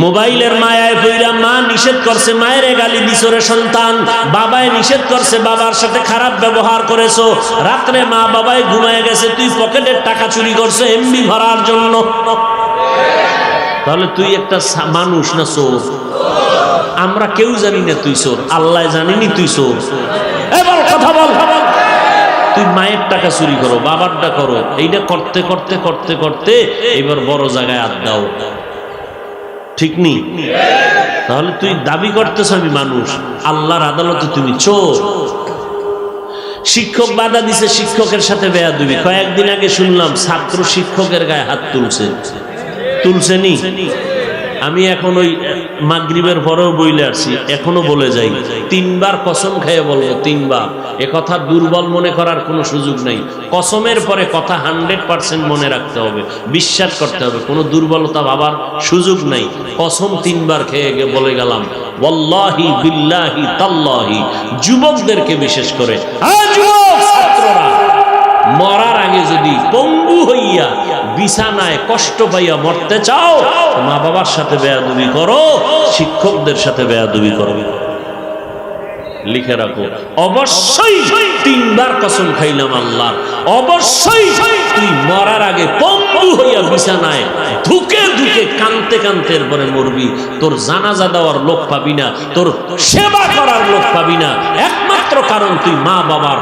S1: মোবাইলের মায়ায় পইরা মা নিষেধ করছে, মায়ের গালি দিছো রে সন্তান, বাবায় নিষেধ করছে, বাবার সাথে খারাপ ব্যবহার করেছো, রাত্রে মা বাবায় ঘুমায় গেছে, তুই পকেটের টাকা চুরি করছো এমবি ভরার জন্য। তাহলে তুই একটা মানুষ না চোর? আমরা কেউ জানি না তুই চোর, আল্লাহ জানিনি তুই চোর। এবার কথা বল, তুই মায়ের টাকা চুরি করো, বাবারটা করো, এইটা করতে করতে করতে করতে এবার বড় জায়গায় হাত দাও, ঠিক নি? তাহলে তুই দাবি করতেছ আমি মানুষ, আল্লাহর আদালতে তুমি চোর। শিক্ষক বাধা দিছে, শিক্ষকের সাথে বেয়াদবি। কয়েকদিন আগে শুনলাম ছাত্র শিক্ষকের গায়ে হাত তুলছেনি। আমি এখন ওই মাগরিবের পরেও বইলে আসছি, এখনো বলে যাই, 3 বার কসম খেয়ে বলবো, 3 বার। এ কথা দুর্বল মনে করার কোনো সুযোগ নাই। কসমের পরে কথা 100% মনে রাখতে হবে, বিশ্বাস করতে হবে, কোনো দুর্বলতা ভাবার সুযোগ নাই। কসম 3 বার খেয়ে বলে গেলাম, ওয়াল্লাহি বিল্লাহি তাল্লাহি। যুবকদেরকে বিশেষ করে, যুবক ছাত্ররা, মরার আগে যদি পঙ্গু হইয়া বিছানায় কষ্ট পাইয়া মরতে চাও, মা বাবার সাথে বেয়াদবি করো, শিক্ষকদের সাথে বেয়াদবি করো। লিখে রাখো, অবশ্যই 3 বার কসম খাইলাম আল্লাহর, অবশ্যই তুই মরার আগে পঙ্গু হইয়া বিছানায় ধুকে ধুকে কানতে কানতে এরপরে মরবি। তোর জানাজা দেওয়ার লোক পাবি না, তোর সেবা করার লোক পাবি না, একমাত্র কারণ তুই মা বাবার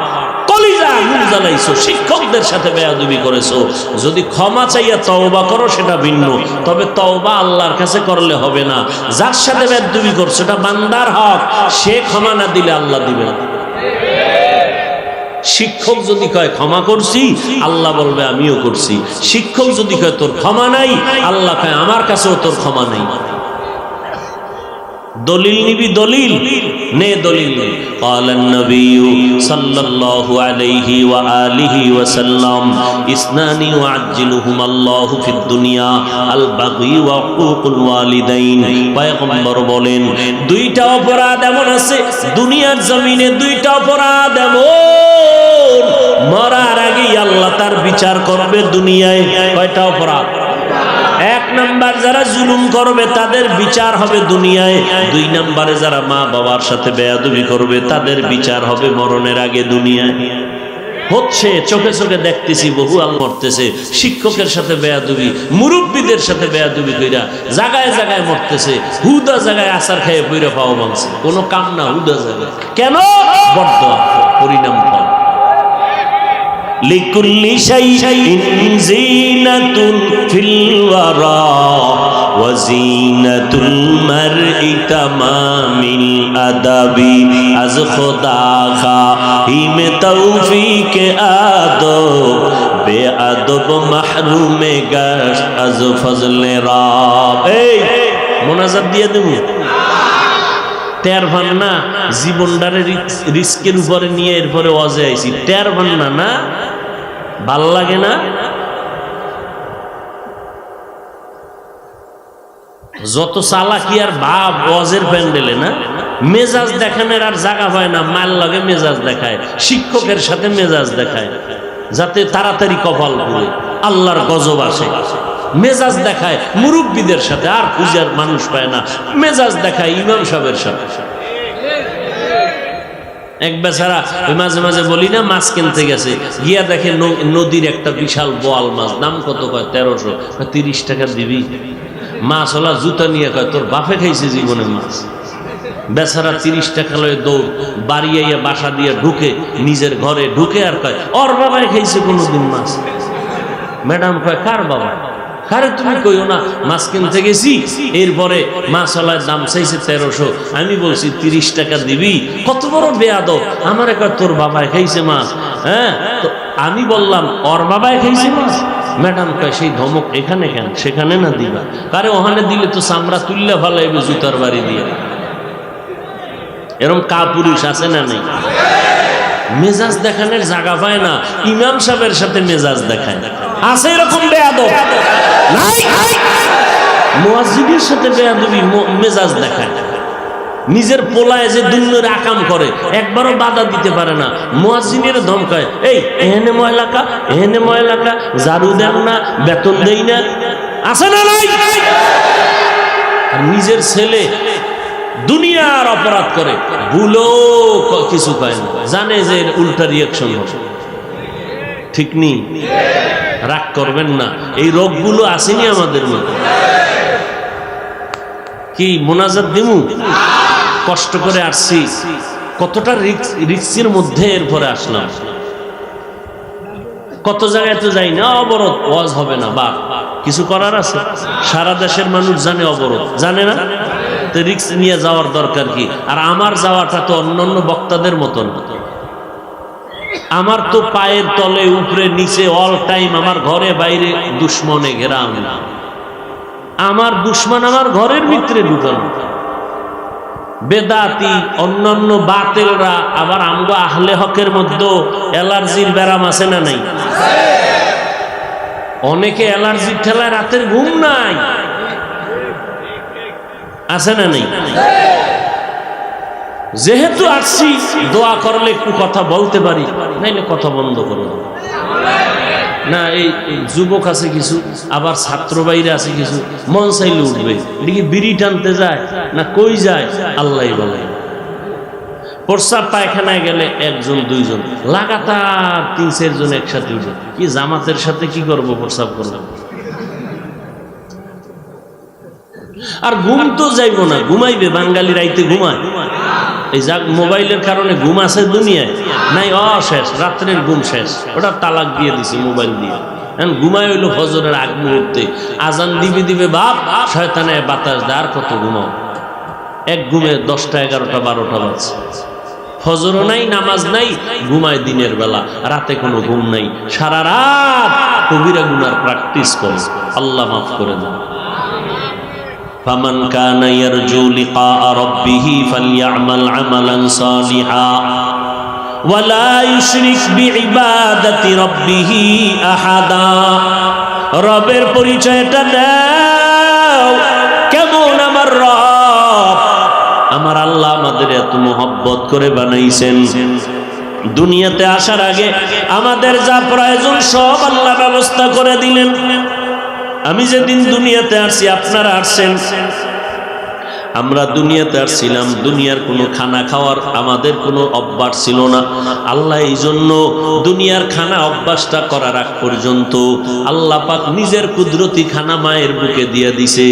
S1: কলিজা আগুন জ্বালাইছো, শিক্ষকদের সাথে বেয়াদবি করেছো। যদি ক্ষমা চাইয়া তওবা করো সেটা ভিন্ন, তবে তওবা আল্লাহর কাছে করলে হবে না। যার সাথে বেয়াদবি করছো এটা বান্দার হক, সে ক্ষমা না দিলে আল্লাহ দিবে না। শিক্ষক যদি কয় ক্ষমা করছি, আল্লাহ বলবে আমিও করছি। শিক্ষক যদি কয় তোর ক্ষমা নাই, আল্লাহ কয় আমার কাছেও তোর ক্ষমা নাই। দলিল নিবি, দলিল নে, দলিল নে। قال النبي صلى الله عليه وآله وسلم اثنان يعجلهما الله في الدنيا البغي وعقوق الوالدين। পয়গম্বর বলেন, দুইটা অপরাধ এমন আছে দুনিয়ার জমিনে, দুইটা অপরাধ এমন মরার আগে আল্লাহ তার বিচার করবে দুনিয়ায়। কয়টা অপরাধ? 1 নাম্বার যারা জুলুম করবে তাদের বিচার হবে দুনিয়ায়। 2 নাম্বারে যারা মা বাবার সাথে বেয়াদবি করবে তাদের বিচার হবে মরণের আগে দুনিয়ায়। হচ্ছে চোখে চোখে দেখতেছি, বহু আল মরতেছে শিক্ষকের সাথে বেয়াদবি, মুরব্বীদের সাথে বেয়াদবি কইরা জায়গায় জায়গায় মরতেছে। হুদা জায়গায় আসার খেয়ে পইরা পাওয়া মানছে, কোনো কাম না, হুদা জায়গায়। কেন? বর্দোয়া, পরিণাম ফল। লিকুল্লি শাইইন যিনাতুন ফিল ওয়ারা ওয়া যিনাতুল মারই তামামিল আদাবি। আজ খোদা খাহিম তৌফিক আদব, বেআদব মাহরুমে গাশত আজ ফজলে রাব। এই মোনাজাত দিয়ে দেব, টের ভান না জীবনটারে রিস্কের উপরে নিয়ে এরপরে ওয়াজে আইছি, টের ভান না, না ভাল লাগে না? যত চালাকি আর ভাব ওয়াজের প্যান্ডেলে না, মেজাজ দেখানোর আর জায়গা হয় না, মাল লাগে মেজাজ দেখায়, শিক্ষকের সাথে মেজাজ দেখায় যাতে তাড়াতাড়ি কপাল পুড়ে, আল্লাহর গজব আসে। মেজাজ দেখায় মুরব্বীদের সাথে, আর পূজার মানুষ পায় না, মেজাজ দেখায় ইমাম সাহেবের সাথে। এক বেচারা ওই মাঝে মাঝে বলি না, মাছ কিনতে গেছে, গিয়া দেখে নদীর একটা বিশাল বোয়াল মাছ, দাম কত? কয় 1300। 30 টাকা দিবি? মাছ ওলা জুতা নিয়ে কয় তোর বাপে খাইছে জীবনে মাছ। বেচারা 30 টাকা লয়ে দৌড়, বাড়ি আইয়া বাসা দিয়ে ঢুকে, নিজের ঘরে ঢুকে আর কয় ওর বাবাই খাইছে কোনোদিন মাছ। ম্যাডাম কয় কার বাবা? কারে তুমি কইও না, মাছ কিনতে গেছি, এরপরে মাছওয়ালার দাম চাইছে 1300, আমি বলছি 30 টাকা দিবি। কত বড় বেয়াদব, আমারে কয় তোর বাবাই খাইছে মাছ। হ্যাঁ, তো আমি বললাম ওর বাবাই খাইছে মাছ। ম্যাডাম কয় সেই ধমক এখানে কেন, সেখানে না দিবা। আরে ওখানে দিলে তো চামড়া তুললে ফেলাইবে জুতার বাড়ি দিয়ে। এরকম কাপুরুষ আছে না নেই? মেজাজ দেখানোর জায়গা পায় না, ইমাম সাহেবের সাথে মেজাজ দেখায়। আছে এরকম বেয়াদব? নাই। মুয়াজ্জিনের সাথে বেয়াদবি, মেজাজ দেখায়। নিজের পোলায় যে দুনিয়ার আকাম করে, একবারও বাধা দিতে পারে না, মুয়াজ্জিনের ধমকায়, এই এহেনে ময়লাকা, এহেনে ময়লাকা, ঝাড়ু দেন না, বেতন দেই না। আছে না নাই? নিজের ছেলে দুনিয়ার অপরাধ করে, ভুলো কিছু পায় না, জানে যে উল্টা রিয়াকশন হবে। ঠিক নেই? রাগ করবেন না, এই রোগগুলো আসেনি আমাদের মধ্যে। কি মোনাজাত দিমু? কষ্ট করে আসছি, কতটা রিক্সের মধ্যে এরপরে আসলাম। কত জায়গায় তো যাই না, অবরোধ, ওয়াজ হবে না, বা কিছু করার আছে? সারা দেশের মানুষ জানে অবরোধ, জানে না? তো রিক্স নিয়ে যাওয়ার দরকার কি? আর আমার যাওয়াটা তো অন্যান্য বক্তাদের মতন। আমার তো পায়ের তলে, উপরে নিচে, অল টাইম আমার ঘরে বাইরে দুশ্মনে ঘেরা। আমার দুশ্মন আমার ঘরের ভিতরে ঢুকানো। বেদাতি অন্যান্য বাতিলরা আবার আমগো আহলে হকের মধ্যে অ্যালার্জির ব্যারাম আছে না নাই? অনেকে অ্যালার্জির ঠেলায় রাতের ঘুম নাই, আছে না নাই? যেহেতু আসছি, দোয়া করলে একটু কথা বলতে পারি, নাইলে কথা বন্ধ করো না। এই যুবক আছে কিছু, আবার ছাত্র বাইরে আছে কিছু, মন চাইলে উঠবে, দেখি বিড়ি টানতে যায় না কই যায় আল্লাহ বলে। প্রস্রাব পায়খানায় গেলে একজন দুইজন, লাগাতার 3-4 জন একসাথে উঠে। কি জামাতের সাথে কি করব? প্রস্রাব করবো। আর ঘুম তো যাইব না, ঘুমাইবে। বাঙালি রাইতে ঘুমায়, এই যা মোবাইলের কারণে ঘুম আছে দুনিয়ায় নাই, শেষ, রাত্রের ঘুম শেষ। ওটা তালাক দিয়ে দিছে মোবাইল দিয়ে। এখন ঘুমাই হইলো ফজরের আগ মুহূর্তে, আজান দিবে বাপ, শয়তানে বাতাস দার, কত ঘুমাও। এক ঘুমে 10টা 11টা 12টা বাজছে। ফজরও নাই, নামাজ নাই, ঘুমায় দিনের বেলা, রাতে কোনো ঘুম নাই, সারা রাত কবিরা গুনার প্র্যাকটিস করে। আল্লাহ মাফ করে দেন। ফামান কানা ইয়ারজু লিকা রাব্বিহি ফালইআমাল আমালান সালিহা ওয়া লা ইউশরিক বিইবাদাতি রাব্বিহি আহাদা। রবের পরিচয়টা দাও, কেমন আমার রব। আমার আল্লাহ আমাদের এত মোহব্বত করে বানাইছেন, দুনিয়াতে আসার আগে আমাদের যা প্রয়োজন সব আল্লাহ ব্যবস্থা করে দিলেন। আমি যেদিন দুনিয়াতে আসছি, আপনারা আসছেন, আমরা দুনিয়াতে আসছিলাম, দুনিয়ার কোনো খানা খাওয়ার আমাদের কোনো অভ্যাস ছিল না। আল্লাহ এই জন্য দুনিয়ার খানা অভ্যাসটা করার আগ পর্যন্ত আল্লাহ পাক নিজের কুদরতি খানা মায়ের বুকে দিয়ে দিছে।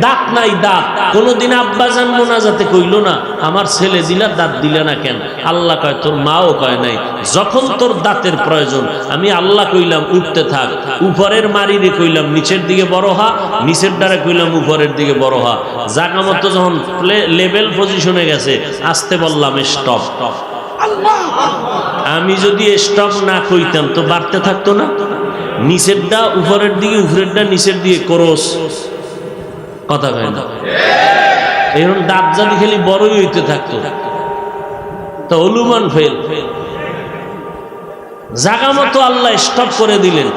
S1: দাঁত নাই, দাঁত কোনদিন আব্বাজান মোনাজাতে কইল না, আমার ছেলে দিলা দাঁত দিলে না কেন? আল্লাহ কয় তোর মাও কয় নাই, যখন তোর দাঁতের প্রয়োজন আমি আল্লাহ কইলাম উঠতে থাক, উপরের মারিরে কইলাম নিচের দিকে বড় হা, নিচের দ্বারা কইলাম উপরের দিকে বড় হা। জায়গা মতো যখন লেভেল পজিশনে গেছে, আসতে বললাম স্টপ। আমি যদি স্টপ না কইতাম তো বাড়তে থাকতো না, নিচেরটা উপরের দিকে, উপরেরটা নিচের দিকে ক্রস। কথা কয় না? এখন দাঁত জানি খালি বড়ই হইতে থাকতো, তো অনুমান ফেল। জাগা মতো আল্লাহ স্টপ করে দিলেন,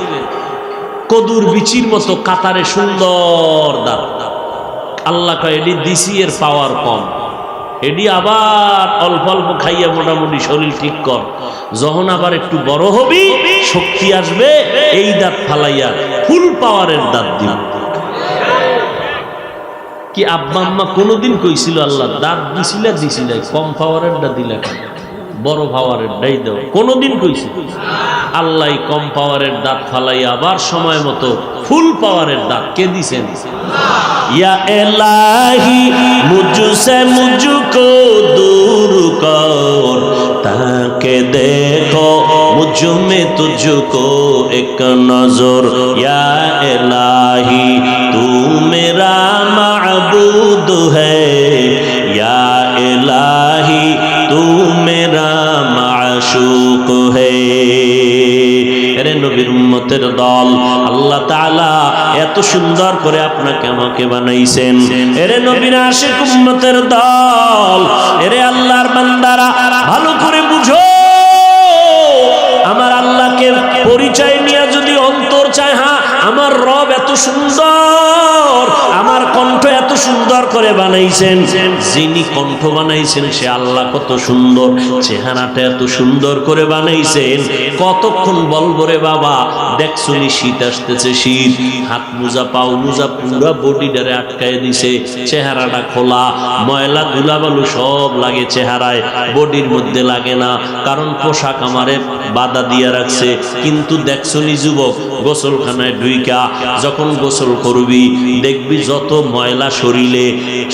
S1: কদুর বিচির মতো কাতারে সুন্দর দাঁত। আল্লাহ কয় এডি দিছি, এর পাওয়ার কম, এডি আবার অল্প অল্প খাইয়া মোটামুটি শরীর ঠিক কর, যখন আবার একটু বড় হবি, শক্তি আসবে, এই দাঁত ফালাইয়া ফুল পাওয়ারের দাঁত দিব। কি আব্বা আম্মা কোনোদিন কইছিল আল্লাহ দাঁত দিছিল, কম পাওয়ারের দাঁত দিলা, বড় পাওয়ারের দাই দাও? কোনোদিন কইছিল? আল্লাহ কম পাওয়ারের দাঁত ফালাই আবার সময় মতো ফুল পাওয়ারের দাঁত কে দিছেন? ইয়া ইলাহি মুঝসে মুঝকো দূর কর, তাকে দেখো মুঝ মে তুঝকো এক নজর। ইয়া ইলাহি তু মেরা মাবুদ হ্যায়, ইয়া ইলাহি তু মেরা মাশুক হ্যায়। নবীর উম্মতের দল, আল্লাহ তাআলা এত সুন্দর করে আপনাকে আমাকে বানাইছেন। এরে নবীর আশিক উম্মতের দল, এরে আল্লাহর বান্দারা, ভালো করে বুঝো, আমার আল্লাহকে পরিচয় নিয়ে যদি অন্তর চায়, হ্যাঁ আমার রব এত সুন্দর, আমার কণ্ঠ এত সুন্দর করে বানাইছেন, যিনি কণ্ঠ বানাইছেন সে আল্লাহ কত সুন্দর, চেহারাটা এত সুন্দর করে বানাইছেন। কতক্ষণ বলবো রে বাবা, দেখছুনি শীত আসতেছে, শীত, হাত মোজা পাও মোজা পুরা বডিটারে আটকায় দিছে, চেহারাটা খোলা, ময়লা ধুলাবালু সব লাগে চেহারায়, বডির মধ্যে লাগে না, কারণ পোশাক আমারে বাধা দিয়ে রাখছে। কিন্তু দেখছুনি যুবক, গোসলখানায় ঢুইকা যখন গোসল করবি দেখবি যত ময়লা শরীরে,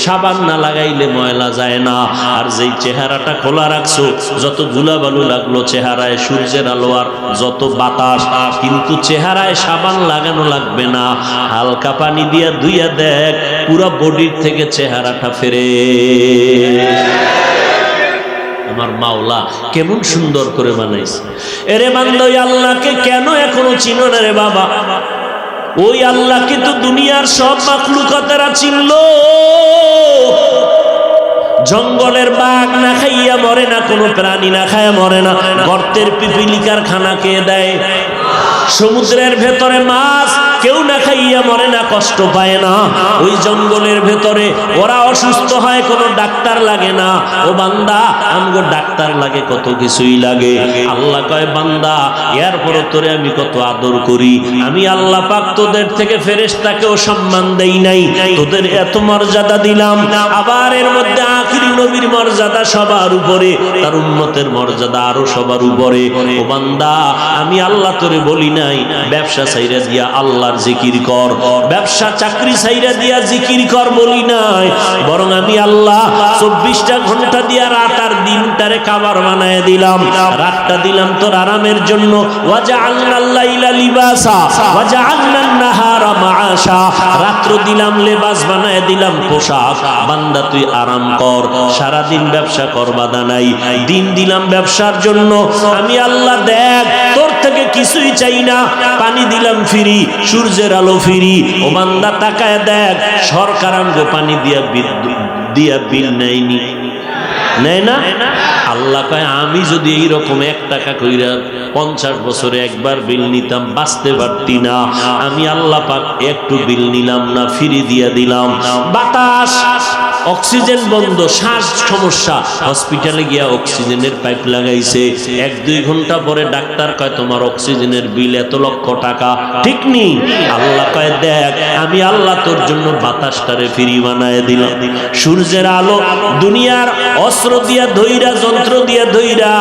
S1: সাবান না লাগাইলে ময়লা যায় না। আর যেই চেহারাটা খোলা রাখছো, যত ধুলাবালু লাগলো চেহারায়, সূর্যের আলো আর যত বাতাস, কিন্তু চেহারায় সাবান লাগানো লাগবে না, হালকা পানি দিয়া ধুইয়া দেখ, পুরা বডির থেকে চেহারাটা ফেরে। আমার মাওলা কেমন সুন্দর করে বানাইছে। এরে বান্দা, ওই আল্লাহকে কেন এখনো চিনো না রে বাবা? ওই আল্লাহকে তো দুনিয়ার সব মাখলুকাতেরা চিনলো। জঙ্গলের বাঘ না খাইয়া মরে না, কোনো প্রাণী না খাইয়া মরে না, গর্তের পিপিলিকার খানা কে দেয়? সমুদ্রের ভেতরে মাছ কেউ না খাইয়া মরে না, কষ্ট পায় না। ওই জঙ্গলের ভেতরে ওরা অসুস্থ হয়, কোনো ডাক্তার লাগে না। ও বান্দা, আমগো ডাক্তার লাগে, কত কিছুই লাগে। আল্লাহ কয়, বান্দা এরপরও তোরে আমি কত আদর করি। আমি আল্লাহ পাক তোদের থেকে ফেরেশতাকেও সম্মান দেই নাই, তোদের এত মর্যাদা দিলাম। আবার এর মধ্যে আখিরি নবীর মর্যাদা সবার উপরে, তার উম্মতের মর্যাদা আরো সবার উপরে। ও বান্দা, আমি আল্লাহ তোরে বলি নাই ব্যবসা ছাইরা দিয়া আল্লাহর জিকির কর, ব্যবসা চাকরি ছাইরা দিয়া জিকির কর বলি নাই, বরং আমি আল্লাহ 24টা ঘন্টা দিয়া রাত আর দিনটারে খাবার বানায় দিলাম। রাতটা দিলাম তোর আরামের জন্য, ওয়াজআলনাল লাইলা লিবাসা ওয়াজআলনান নাহারা মাআশা, রাত্র দিলাম লেবাস বানায় দিলাম পোশাক। বান্দা তুই আরাম কর, সারা দিন ব্যবসা কর, বাধা নাই। দিন দিলাম ব্যবসার জন্য, আমি আল্লাহ দেখ তোর থেকে কিছুই চাই না, পানি দিলাম ফ্রি, সূর্যের আলো ফ্রি। ও বান্দা তাকায় দেখ, সরকার আমগো পানি দিয়া বিল নেয়নি, নেয় না? আল্লাহ কয়, আমি যদি এইরকম 1 টাকা কইরা 50 বছরে একবার বিল নিতাম, বাঁচতে পারতি না। আমি আল্লাহ পাক একটু বিল নিলাম না, ফ্রি দিয়া দিলাম। বাতাস, অক্সিজেন বন্ধ, শ্বাস সমস্যা, হসপিটালে গিয়া অক্সিজেনের পাইপ লাগাইছে, 1-2 ঘন্টা পরে ডাক্তার কয় তোমার অক্সিজেনের বিল এত লক্ষ টাকা, ঠিক নেই? আল্লাহ কয়, দেখ আমি আল্লাহ তোর জন্য বাতাসটারে ফ্রি বানায় দিলাম। সূর্যের আলো দুনিয়ার অস্ত্র দিয়া ধইরা, যন্ত্র দিয়া ধইরা,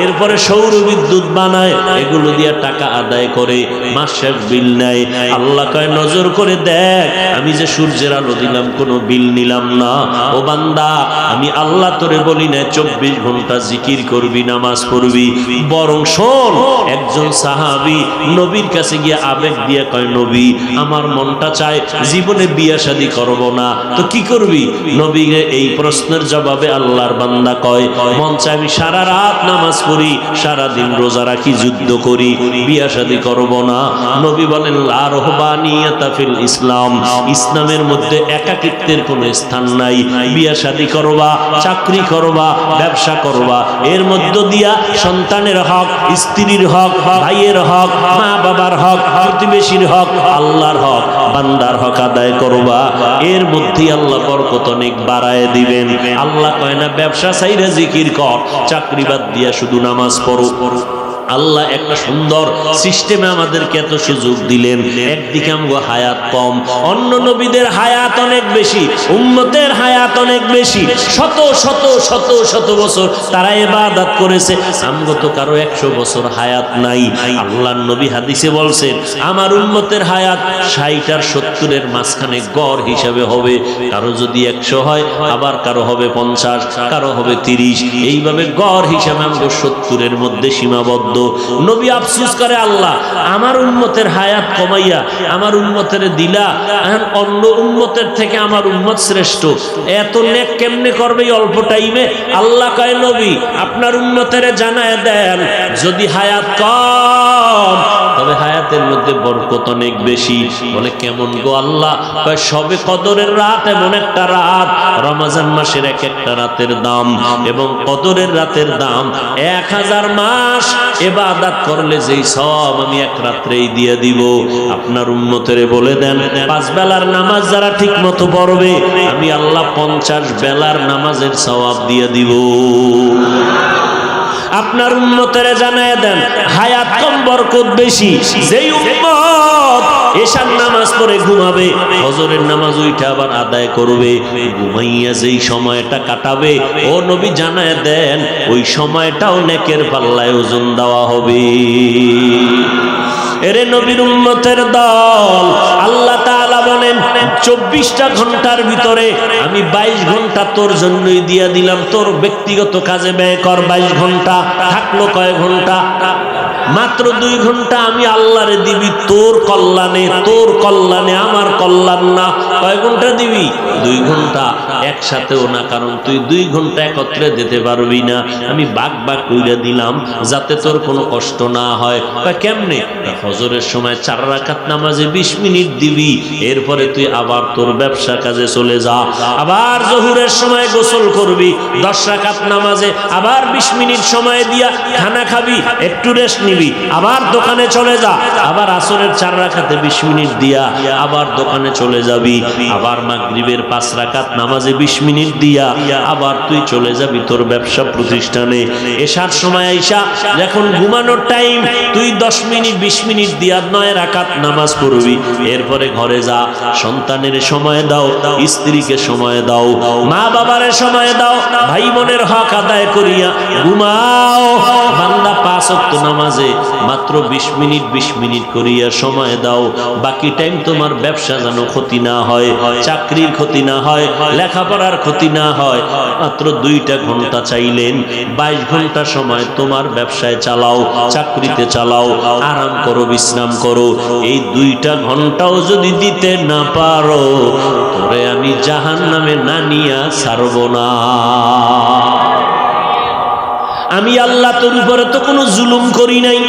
S1: এরপরে সৌর বিদ্যুৎ বানায়, এগুলো দিয়া টাকা আদায় করে, মাসের বিল নেয়। আল্লাহ কয়, নজর করে দেখ, আমি যে সূর্যের আলো দিলাম, কোনো বিল নিলাম না। ও বান্দা, আমি আল্লাহ তোরে বলি না 24 ঘন্টা জিকির করবি, নামাজ পড়বি, বরং শোন, একজন সাহাবী নবীর কাছে গিয়ে আবেগ দিয়ে কয়, নবী আমার মনটা চায় জীবনে বিয়ে শাদী করব না, তো কি করবি? নবীকে এই প্রশ্নের জবাবে আল্লাহর বান্দা কয়, মন চায় আমি সারা রাত নামাজ পড়ি, সারা দিন রোজা রাখি, যুদ্ধ করি, বিয়ে শাদী করব না। নবী বলেন, লা রহবানিয়াতা ফিল ইসলাম, ইসলামের মধ্যে একাকিত্বের কোনো স্থান নাই। বিয়া শাদী করবা, চাকরি করবা, ব্যবসা করবা, এর মধ্য দিয়া সন্তানের হক, স্ত্রীর হক, ভাইয়ের হক, মা বাবার হক, প্রতিবেশীর হক, আল্লাহর হক, বান্দার হক আদায় করবা। এর মধ্যে আল্লাহ বরকত অনেক বাড়ায় দিবেন। আল্লাহ কয় না ব্যবসা ছাইরা জিকির কর, চাকরি বাদ দিয়া শুধু নামাজ পড়ো। আল্লাহ একটা সুন্দর সিস্টেমে আমাদেরকে এত সুযোগ দিলেন। একদিকে আমগো হায়াত কম, অন্য নবীদের হায়াত অনেক বেশি, উম্মতের হায়াত অনেক বেশি, শত শত শত শত বছর তারা ইবাদত করেছে। আমগো তো কারো 100 বছর হায়াত নাই। আল্লাহর নবী হাদিসে বলছেন, আমার উম্মতের হায়াত 60 আর 70-এর মাঝখানে গড় হিসাবে হবে। কারো যদি 100 হয়, আবার কারো হবে 50, কারো হবে 30, এইভাবে গড় হিসাবে আমগো 70-এর মধ্যে সীমাবদ্ধ। নবী আফসোস করে, আল্লাহ আমার উম্মতের হায়াত কমাইয়া আমার উম্মতের দিলা, এখন অন্য উম্মতের থেকে আমার উম্মত শ্রেষ্ঠ, এত নেক কেমনে করবে অল্প টাইমে? আল্লাহ কয়, নবী আপনার উম্মতের জানায় দেন, যদি হায়াত কম তবে বরকত অনেক বেশি। বলে কেমন গো আল্লাহ? কয় সবে কদরের রাত এমন একটা রাত, রমজান মাসের এক একটা রাতের দাম এবং কদরের রাতের দাম 1000 মাস ইবাদত করলে যেই সওয়াব আমি এক রাত্রেই দিয়ে দিব। আপনার উম্মতেরে বলে দেন, 5 বেলার নামাজ যারা ঠিক মতো পড়বে আমি আল্লাহ 50 বেলার নামাজের সওয়াব দিয়ে দিব। আপনার উম্মতেরে জানায় দেন, হায়াত কম বরকত বেশি। যেই উম্মত এশার নামাজ পড়ে ঘুমাবে, ফজরের নামাজ উঠে আবার আদায় করবে, ঘুমাইয়া যেই সময়টা কাটাবে, ও নবী জানায় দেন ওই সময়টাও নেকের পাল্লায় ওজন দেওয়া হবে। এরে নবীর উম্মতের দল, আল্লাহ তাআলা বলেন 24টা ঘন্টার ভিতরে আমি 22 ঘন্টা তোর জন্যই দিয়া দিলাম। তোর ব্যক্তিগত কাজে ব্যয় কর 22 ঘন্টা, থাকলো কয় ঘন্টা? মাত্র 2 ঘন্টা আমি আল্লাহরে দিবি তোর কল্যাণে, তোর কল্যাণে, আমার কল্যাণ না। কয় ঘন্টা দিবি? 2 ঘন্টা। একসাথেও না, কারণ তুই 2 ঘন্টা একত্রে দিতে পারবি না। আমি ভাগ ভাগ কইরা দিলাম যাতে তোর কোনো কষ্ট না হয়। কেমনে? ফজরের সময় 4 রাকাত নামাজে 20 মিনিট দিবি, এরপরে তুই আবার তোর ব্যবসা কাজে চলে যা। আবার জোহরের সময় গোসল করবি 10 রাকাত নামাজে, আবার 20 মিনিট সময় দিয়া খানা খাবি, একটু রেস্ট নিবি, আবার দোকানে চলে যা। আবার আসরের 4 রাকাতে 20 মিনিট দিয়া আবার দোকানে চলে যাবি। আবার মাগরিবের 5 রাকাত নামাজে 20 মিনিট দিয়া আবার তুই চলে যাবি তোর ব্যবসা প্রতিষ্ঠানে। এশার সময় আইসা যখন ঘুমানোর টাইম, তুই 10 মিনিট 20 মিনিট দিয়া 9 রাকাত নামাজ পড়বি। এরপরে ঘরে যা, সন্তানের সময় দাও, স্ত্রীকে সময় দাও, মা বাবার সময় দাও, ভাই বোনের হক আদায় করিয়া ঘুমাও। বান্দা 5 ওয়াক্ত নামাজে মাত্র 20 মিনিট করিয়া সময় দাও। বাকি টাইম তোমার ব্যবসা যেন ক্ষতি না হয়, চাকরির ক্ষতি না হয়, লেখাপড়ার ক্ষতি না হয়। মাত্র 2টা ঘন্টা চাইলেন, 22 ঘন্টা সময় তোমার ব্যবসায় চালাও, চাকরিতে চালাও, আরাম করো, বিশ্রাম করো। এই 2টা ঘন্টাও যদি দিতে না পারো, তোরে আমি জাহান্নামে না নিয়া ছাড়ব না। আমি আল্লাহ তোর উপরে তো কোনো জুলুম করি নাই।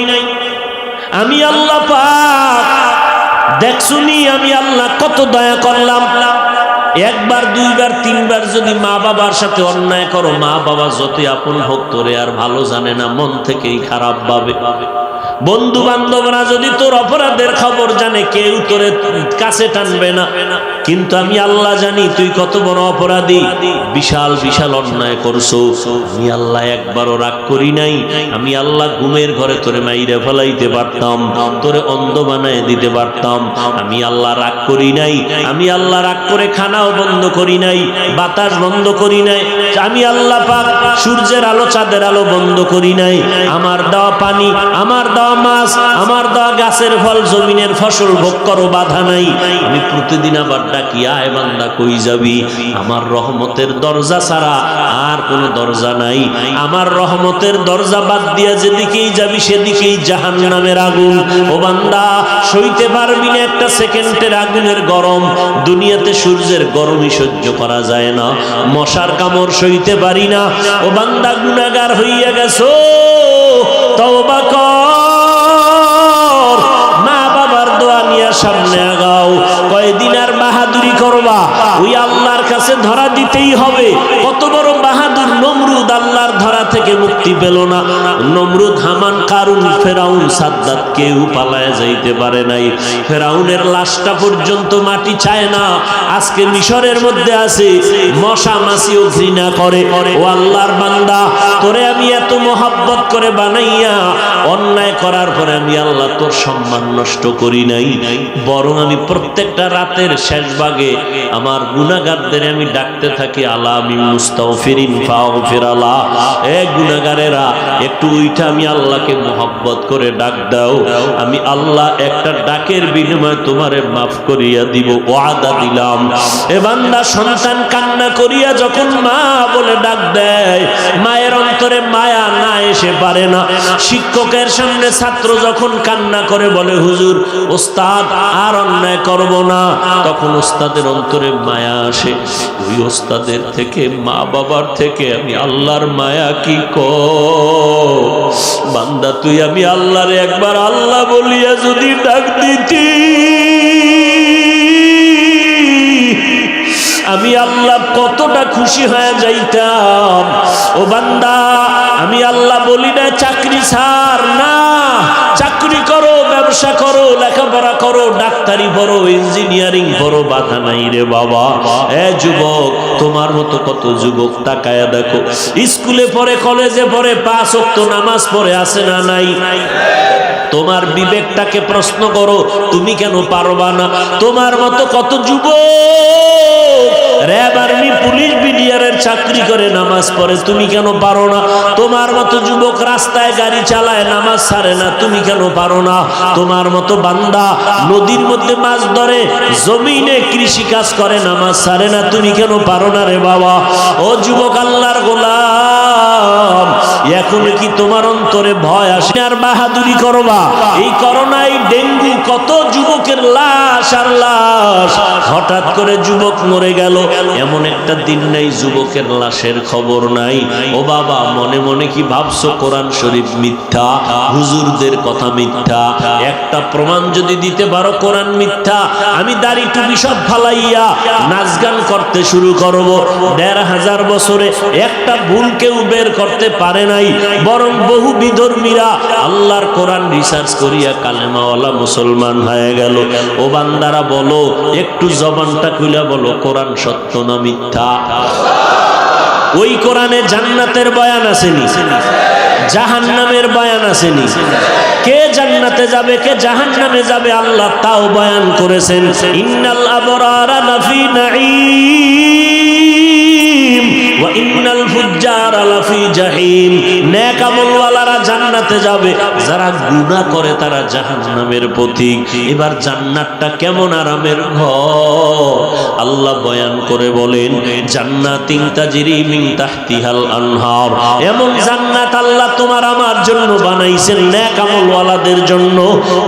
S1: আমি আল্লাহ পাক দেখছুনি আমি আল্লাহ কত দয়া করলাম। 1 বার 2 বার 3 বার যদি মা বাবার সাথে অন্যায় করো, মা বাবা যতই আপন হোক তোরে আর ভালো জানে না, মন থেকেই খারাপ ভাবে। বন্ধু বান্ধবরা যদি তোর অপরাধের খবর জানে, কেউ তোরে কাছে টানবে না। কিন্তু আমি আল্লাহ জানি তুই কত বড় অপরাধী, বিশাল বিশাল অন্যায় করছো। আমি আল্লাহ একবারও রাগ করি নাই। আমি আল্লাহ ঘুমের ঘরে তোরে মাইরে ফেলাইতে পারতাম, তোরে অন্ধ বানায় দিতে পারতাম। আমি আল্লাহ রাগ করি নাই। আমি আল্লাহ রাগ করে খানাও বন্ধ করি নাই, বাতাস বন্ধ করি নাই। আমি আল্লাহ পাক সূর্যের আলো চাঁদের আলো বন্ধ করি নাই। আমার দেওয়া পানি, আমার দেওয়া মাছ, আমার দেওয়া গাছের ফল, জমিনের ফসল ভোগ করো, বাধা নাই। আমি প্রতিদিন আবার ডাকি, আয় বান্দা কই যাবি? আমার রহমতের দরজা ছাড়া আর কোনো দরজা নাই। আমার রহমতের দরজা বাদ দিয়া যেদিকেই যাবি সেদিকেই জাহান্নামের আগুন। ও বান্দা, সইতে পারবি না একটা সেকেন্ডের আগুনের গরম। দুনিয়াতে সূর্যের গরমই সহ্য করা যায় না, মশার কামড় সইতে পারি না। ও বান্দা, গুনাহগার হইয়া গেছো, তওবা কর, মা বাবার দোয়া নিয়ে সামনে আগাও। কয়দিন আর বাহাদুরি করবা? ওই আল্লাহর কাছে ধরা দিতেই হবে। কত বড় বাহাদুর নমরুদ, আল্লাহর ধরা থেকে মুক্তি পেল না। নমরুদ, হামান, কারুন, ফেরাউন, সাদ্দাত কেউ পালায় যাইতে পারে নাই। ফেরাউনের লাশটা পর্যন্ত মাটি চায় না। আজকে মিশরের মধ্যে আছে, মশা মাছিও ঘৃণা করে। ও আল্লাহর বান্দা, তোরে আমি এত মোহাব্বত করে বানাইয়া অন্যায় করার পরে আমি আল্লাহ তোর সম্মান নষ্ট করি নাই, বরং আমি প্রত্যেকটা রাতের শেষ ভাগে আমার গুনাহগারদের আমি ডাকতে থাকি, আলা মিন মুস্তাগফিরিন ফাগফির আলা। এ গুনাহগারেরা, একটু উইঠা আমি আল্লাহকে মোহাব্বত করে ডাক দাও। আমি আল্লাহ একটা ডাকের বিনিময়ে তোমারে মাফ করিয়া দিব, ওয়াদা দিলাম। এ বান্দা, সন্তান কান্না করিয়া যখন মা বলে ডাক দেয়, মায়ের অন্তরে মায়া না এসে পারে না। শিক্ষকের সামনে ছাত্র যখন কান্না করে বলে, হুজুর ওস্তাদ আর অন্যায় করব না, তখন ওস্তাদের অন্তরে মায়া আসে। ওই ওস্তাদের থেকে, মা বাবার থেকে আমি আল্লাহর মায়া কি বান্দা, তুই আমি আল্লাহরে একবার আল্লাহ বলিয়া দিয়া যদি ডাক দিতি, আমি আল্লাহ কতটা খুশি হয়ে যাইতাম। ও বান্দা, আমি আল্লাহ বলি না চাকরি ছাড় না, চাকরি করো, ব্যবসা করো, লেখাপড়া করো, ডাক্তারি পড়ো, ইঞ্জিনিয়ারিং পড়ো, বাধা নাই রে বাবা। এ যুবক, তোমার মতো কত যুবক তাকায়া দেখো, স্কুলে পড়ে, কলেজে পড়ে, 5 ওয়াক্ত নামাজ পড়ে, আছে না নাই? তোমার বিবেকটাকে প্রশ্ন করো, তুমি কেন পারবা না? তোমার মতো কত যুবক র‍্যাব, আর্মি, পুলিশ, বিডিআরের চাকরি করে, নামাজ পড়ে, তুমি কেন পারো না? তোমার মতো যুবক রাস্তায় গাড়ি চালায়, নামাজ ছাড়ে না, তুমি কেন পারো না? তোমার মতো বান্দা নদীর মধ্যে মাছ ধরে, জমিনে কৃষি কাজ করে, নামাজ ছাড়ে না, তুমি কেন পারো না রে বাবা? ও যুবক, আল্লাহর গোলাম, এখন কি তোমার অন্তরে ভয় আসে আর বাহাদুরি করবা? এই করোনায় ডেঙ্গু, কত যুবকের লাশ আর লাশ। হঠাৎ করে যুবক মরে গেল, এমন একটা দিন নাই যুবকের লাশের খবর নাই। ও বাবা, মনে মনে কি ভাবছো কোরআন শরীফ মিথ্যা, হুজুরদের কথা মিথ্যা? একটা প্রমাণ যদি দিতে পারো কোরআন মিথ্যা, আমি দাড়ি টুপি সব ফালাইয়া নাচ গান করতে শুরু করব। 1500 বছরে একটা ভুল কেউ বের করতে পারে নাই, বরং বহু বিধর্মীরা আল্লাহর কোরআন রিসার্চ করিয়া কালেমাওয়ালা মুসলমান হয়ে গেল। ও বান্দারা বলো, একটু জবানটা খুলে বলো, কোরআন সত্য না মিথ্যা? ওই কোরআনে জান্নাতের বয়ান আসেনি, জাহান্নামের বয়ান আসেনি। কে জান্নাতে যাবে, কে জাহান্নামে যাবে, আল্লাহ তাও বয়ান করেছেন। ইন্নাল আবরারা লাফি নাঈম ওয়া ইন্নাল ফুজ্জারা লাফি জাহিম। নেক আমলওয়ালারা জান্নাতে যাবে, যারা গুনাহ করে তারা জাহান্নামের পথিক। এবার জান্নাতটা কেমন আরামের ঘর আল্লাহ বয়ান করে বলেন, জান্নাতিন তাজরি মিন তাহতিহাল আনহার। এমন জান্নাত আল্লাহ তোমার আমার জন্য বানাইছেন, নেক আমলওয়ালাদের জন্য,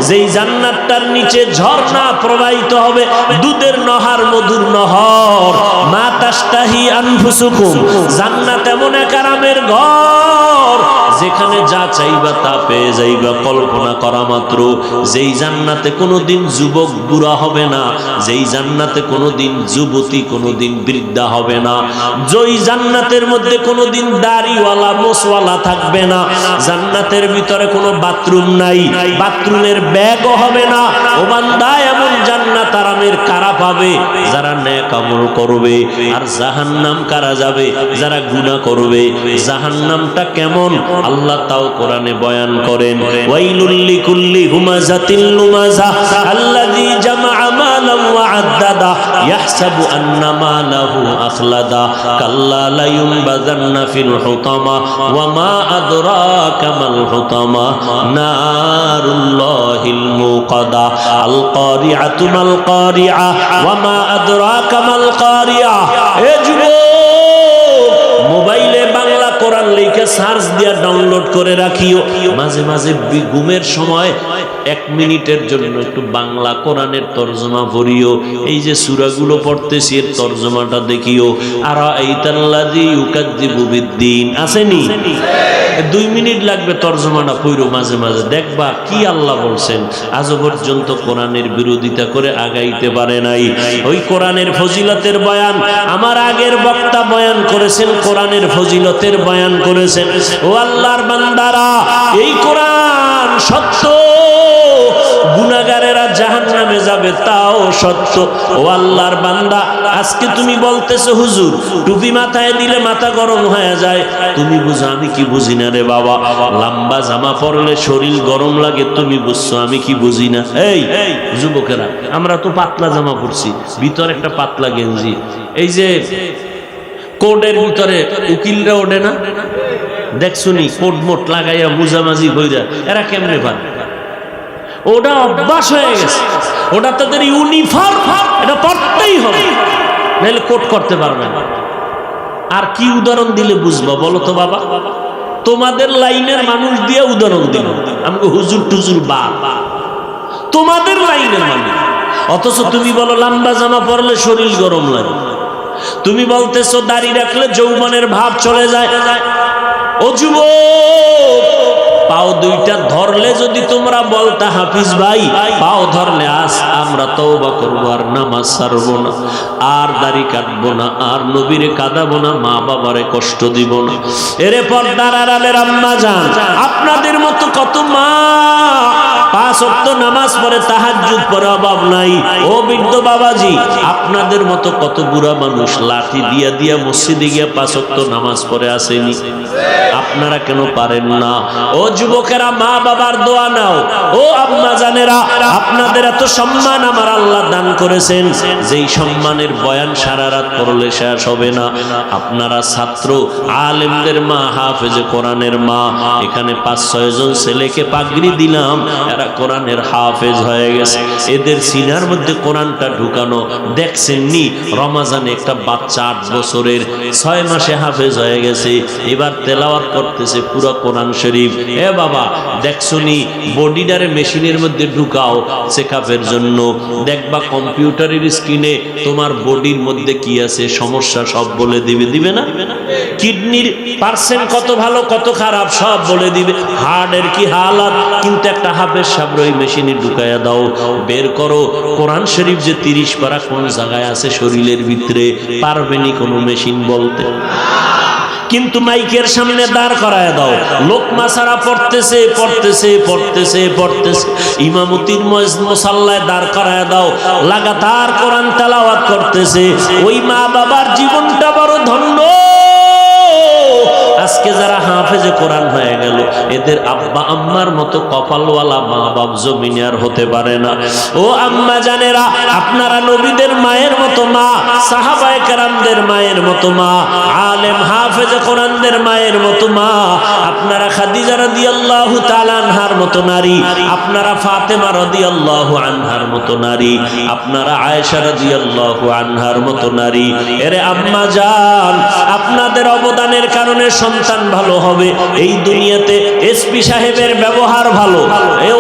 S1: যেই জান্নাতটার নিচে ঝর্ণা প্রবাহিত হবে, দুধের নহর, মধুর নহর। মা তাশতাহি আনফুসুকুম। জান্নাত এমন এক আরামের ঘর, যেখানে যা চাইবা তা পেয়ে যাইবা, কল্পনা করা মাত্র। যেই জান্নাতে কোনোদিন যুবক বুড়া হবে না, যেই জান্নাতে কোনোদিন যুবতী কোনোদিন বৃদ্ধা হবে না, যেই জান্নাতের মধ্যে কোনোদিন দাড়িওয়ালা মোছওয়ালা থাকবে না, জান্নাতের ভিতরে কোনো বাথরুম নাই, বাথরুমের ব্যাগও হবে না। ও বান্দা, এমন জান্নাত আরামের কারা পাবে? যারা নেক আমল করবে। আর জাহান্নাম কারা যাবে? যারা গুনাহ করবে। জাহান্নামটা কেমন আল্লাহ তাও কোরআনে বয়ান করেন। ওয়াইলুল লিকুল্লি হুমাযাতিল লুমাযা আল্লাযী জামাআ মালান ওয়া আদ্দাদা ইয়াহসাবু আন্না মালাহু আখলাদা কাল্লা লা ইউনবাযান্না ফিল হুতামা ওয়া মা আদরাকা মাল হুতামা নারুল্লাহিল মুকাদা আল কারিআতু মাল কারিআ ওয়া মা আদরাকা মাল কারিআ। এ যুবক, মোবাইলে বাংলা কোরআন লিখে সার্চ দিয়া ডাউনলোড করে রাখিও। মাঝে মাঝে ঘুমের সময় 1 মিনিটের জন্য একটু বাংলা কোরআনের তরজমা পড়িও। এই যে সূরাগুলো পড়তেছি এর তরজমাটা দেখিও। আর আইতাল্লাযী ইউকাযযিবু বিদ্দীন আসেনি, 2 মিনিট লাগবে তরজমাটা পড়ো। মাঝে মাঝে দেখবা কি আল্লাহ বলছেন। আজও পর্যন্ত কোরআনের বিরোধিতা করে আগাইতে পারে নাই। ওই কোরআনের ফজিলতের বয়ান আমার আগের বক্তা বয়ান করেছেন, কোরআনের ফজিলতের বয়ান করেছেন। ও আল্লাহর বান্দারা, এই কোরআন সত্য, গুনাহগারেরা জাহান্নামে যাবে তাও সত্য। ও আল্লাহর বান্দা, আজকে তুমি বলতেছো হুজুর টুপি মাথায় দিলে মাথা গরম হয়ে যায়, তুমি বুঝো, আমি কি বুঝি না রে বাবা। লম্বা জামা পরলে শরীর গরম লাগে, তুমি বুঝছো, আমি কি বুঝি না। এই যুবকেরা, আমরা তো পাতলা জামা পরছি, ভিতরে একটা পাতলা গেঞ্জি। এই যে কোটের ভিতরে উকিলরা ওঠে না, দেখছুনি কোট মোট লাগাইয়া মুজামাজি কইরা, এরা কেমনে পারে? ওটা অভ্যাস হয়ে গেছে, ওটা তাদের ইউনিফর্ম, এটা পড়তেই হবে, নাহলে কোট করতে পারবে না। আর কি উদাহরণ দিলে বুঝবা বলো তো বাবা? তোমাদের লাইনের মানুষ দিয়ে উদাহরণ দিল, আমাকে হুজুর টুজুর বা তোমাদের লাইনের মানুষ। অথচ তুমি বলো লম্বা জামা পরলে শরীর গরম লাগে, তুমি বলতেছো দাড়ি রাখলে যৌবনের ভাব চলে যায়। ও যুবক, পাও দুইটা ধরলে যদি তোমরা বলতা হাফিজ ভাই পাও ধরলে আজ আমরা তওবা করবো, আর নামাজ ছাড়বো না, আর দাড়ি কাটবো না, আর নবীরে কাঁদাবো না, মা বাবারে কষ্ট দিব না। এরে পর্দার আড়ালের আম্মা জান, আপনাদের মতো কত মা 5 ওয়াক্ত নামাজ পড়ে, তাহাজ্জুদ পড়ে, অভাব নাই। ও বৃদ্ধ বাবাজি, আপনাদের মতো কত বুড়া মানুষ লাঠি দিয়া দিয়া মসজিদে গিয়া 5 ওয়াক্ত নামাজ পড়ে আসেনি? আপনারা কেন পারেন না? ও যুবকেরা, মা বাবার দোয়া নাও। ও আম্মা জানেরা, আপনাদের এত সম্মান আমার আল্লাহ দান করেছেন, যেই সম্মানের বয়ান সারা রাত পড়লে শেষ হবে না। আপনারা ছাত্র, আলেমদের মা, হাফেজে কোরআনের মা। এখানে 5-6 জন ছেলেকে পাগড়ি দিলাম, এরা কোরআনের হাফেজ হয়ে গেছে। এদের সিনার মধ্যে কোরআনটা ঢুকানো দেখছেননি? রমাজানে একটা বাচ্চা 8 বছরের 6 মাসে হাফেজ হয়ে গেছে, এবার তেলাওয়াত করতেছে পুরো কোরআন শরীফ। এ বাবা, দেখছনি? বডিটারে মেশিনের মধ্যে ঢুকাও চেকআপের জন্য, দেখবা কম্পিউটারের স্ক্রিনে তোমার বডির মধ্যে কি আছে সমস্যা সব বলে দিবে, দিবে না? কিডনির পার্সেন্ট কত ভালো কত খারাপ সব বলে দিবে, হার্টের কি হালাত। কিন্তু একটা হাফেজ সাহেব ওই মেশিনে ঢুকাইয়া দাও, বের করো কোরআন শরীফ যে 30 পারা কোন জায়গায় আছে শরীরের ভিতরে, পারবেনি কোনো মেশিন বলতে। কিন্তু মাইকের সামনে দাঁড় করায় দাও, লোকমা ছাড়া পড়তেছে পড়তেছে পড়তেছে পড়তেছে, ইমামতির মুসাল্লায় দাঁড় করায় দাও, লাগাতার কোরআন তেলাওয়াত করতেছে। ওই মা বাবার জীবনটা বড় ধন্য। আজকে যারা হাফেজে কোরআন হয়ে গেল, এদের আব্বা আম্মার মতো কপালওয়ালা মা বাপ জমিনে আর হতে পারে না। ও আম্মা জানেরা, আপনারা নবীদের মায়ের মতো মা, সাহাবায়ে কেরামদের মায়ের মতো মা, আলেম হাফেজে কোরআনদের মায়ের মতো মা। আপনারা খাদিজা রাদিয়াল্লাহু তাআলা আনহার মতো নারী, আপনারা ফাতেমা রাদিয়াল্লাহু আনহার মতো নারী, আপনারা আয়েশা রাদিয়াল্লাহু আনহার মতো নারী। এরে আম্মা জান, আপনাদের অবদানের কারণে সন্তান ভালো হবে। এই দুনিয়াতে এসপি সাহেবের ব্যবহার ভালো,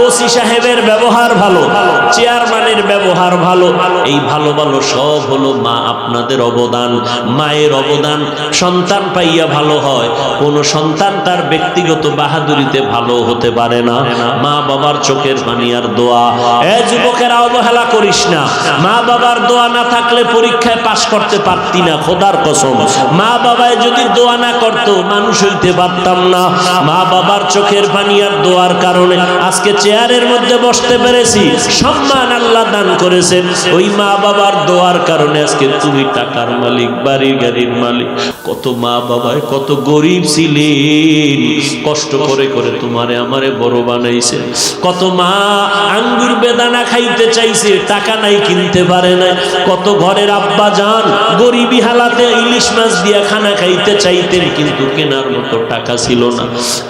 S1: ওসি সাহেবের ব্যবহার ভালো, চেয়ারম্যানের ব্যবহার ভালো, এই ভালো ভালো সব হলো মা আপনাদের অবদান। মায়ের অবদান সন্তান পাইয়া ভালো হয়। কোন সন্তান তার ব্যক্তিগত বাহাদুরিতে ভালো হতে পারে না। মা বাবার চোখের পানি আর দোয়া। এ যুবকেরা, অবহেলা করিস না। মা বাবার দোয়া না থাকলে পরীক্ষায় পাশ করতে পারতি না, খোদার কসম। মা বাবায় যদি দোয়া না করতো মানুষ হইতে পারতাম না। মা বাবার চোখের পানি আর দোয়ার কারণে আজকে চেয়ারের মধ্যে বসতে পেরেছি, সম্মান আল্লাহ দান করেছেন। ওই মা বাবার দোয়ার কারণে আজকে তুমি টাকার মালিক, বাড়ি গাড়ির মালিক। কত মা বাবায় কত গরিব ছিলেন, কষ্ট করে করে তোমারে আমারে বড় বানাইছে। কত মা আঙ্গুর বেদানা খাইতে চাইছে, টাকা নাই কিনতে পারে না। কত ঘরের আব্বা জান গরিবী হালাতে ইলিশ মাছ দিয়া খানা খাইতে চাইতেন, কিন্তু কেনার মতো টাকা ছিল না।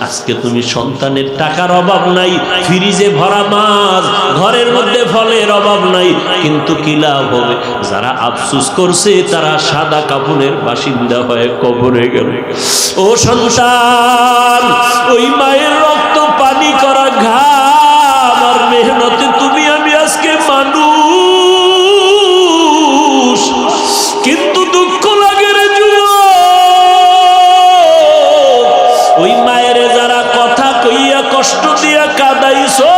S1: আজকে তুমি সন্তানের টাকার অভাব নাই, ফ্রিজে ভরা মাছ, ঘরের মধ্যে ফলের অভাব নাই, কিন্তু কি লাভ হবে? যারা আফসোস করছে তারা সাদা কাফনের বাসিন্দা হয়ে কবরে গেল। ও সন্তান, ওই মায়ের রক্ত পানি করা ঘাম আর মেহনতে তুমি আমি আজকে মানুষ। কিন্তু দুঃখ লাগে রে যুবক, ওই মায়ের যারা কথা কইয়া কষ্ট দিয়া কাঁদাইছো,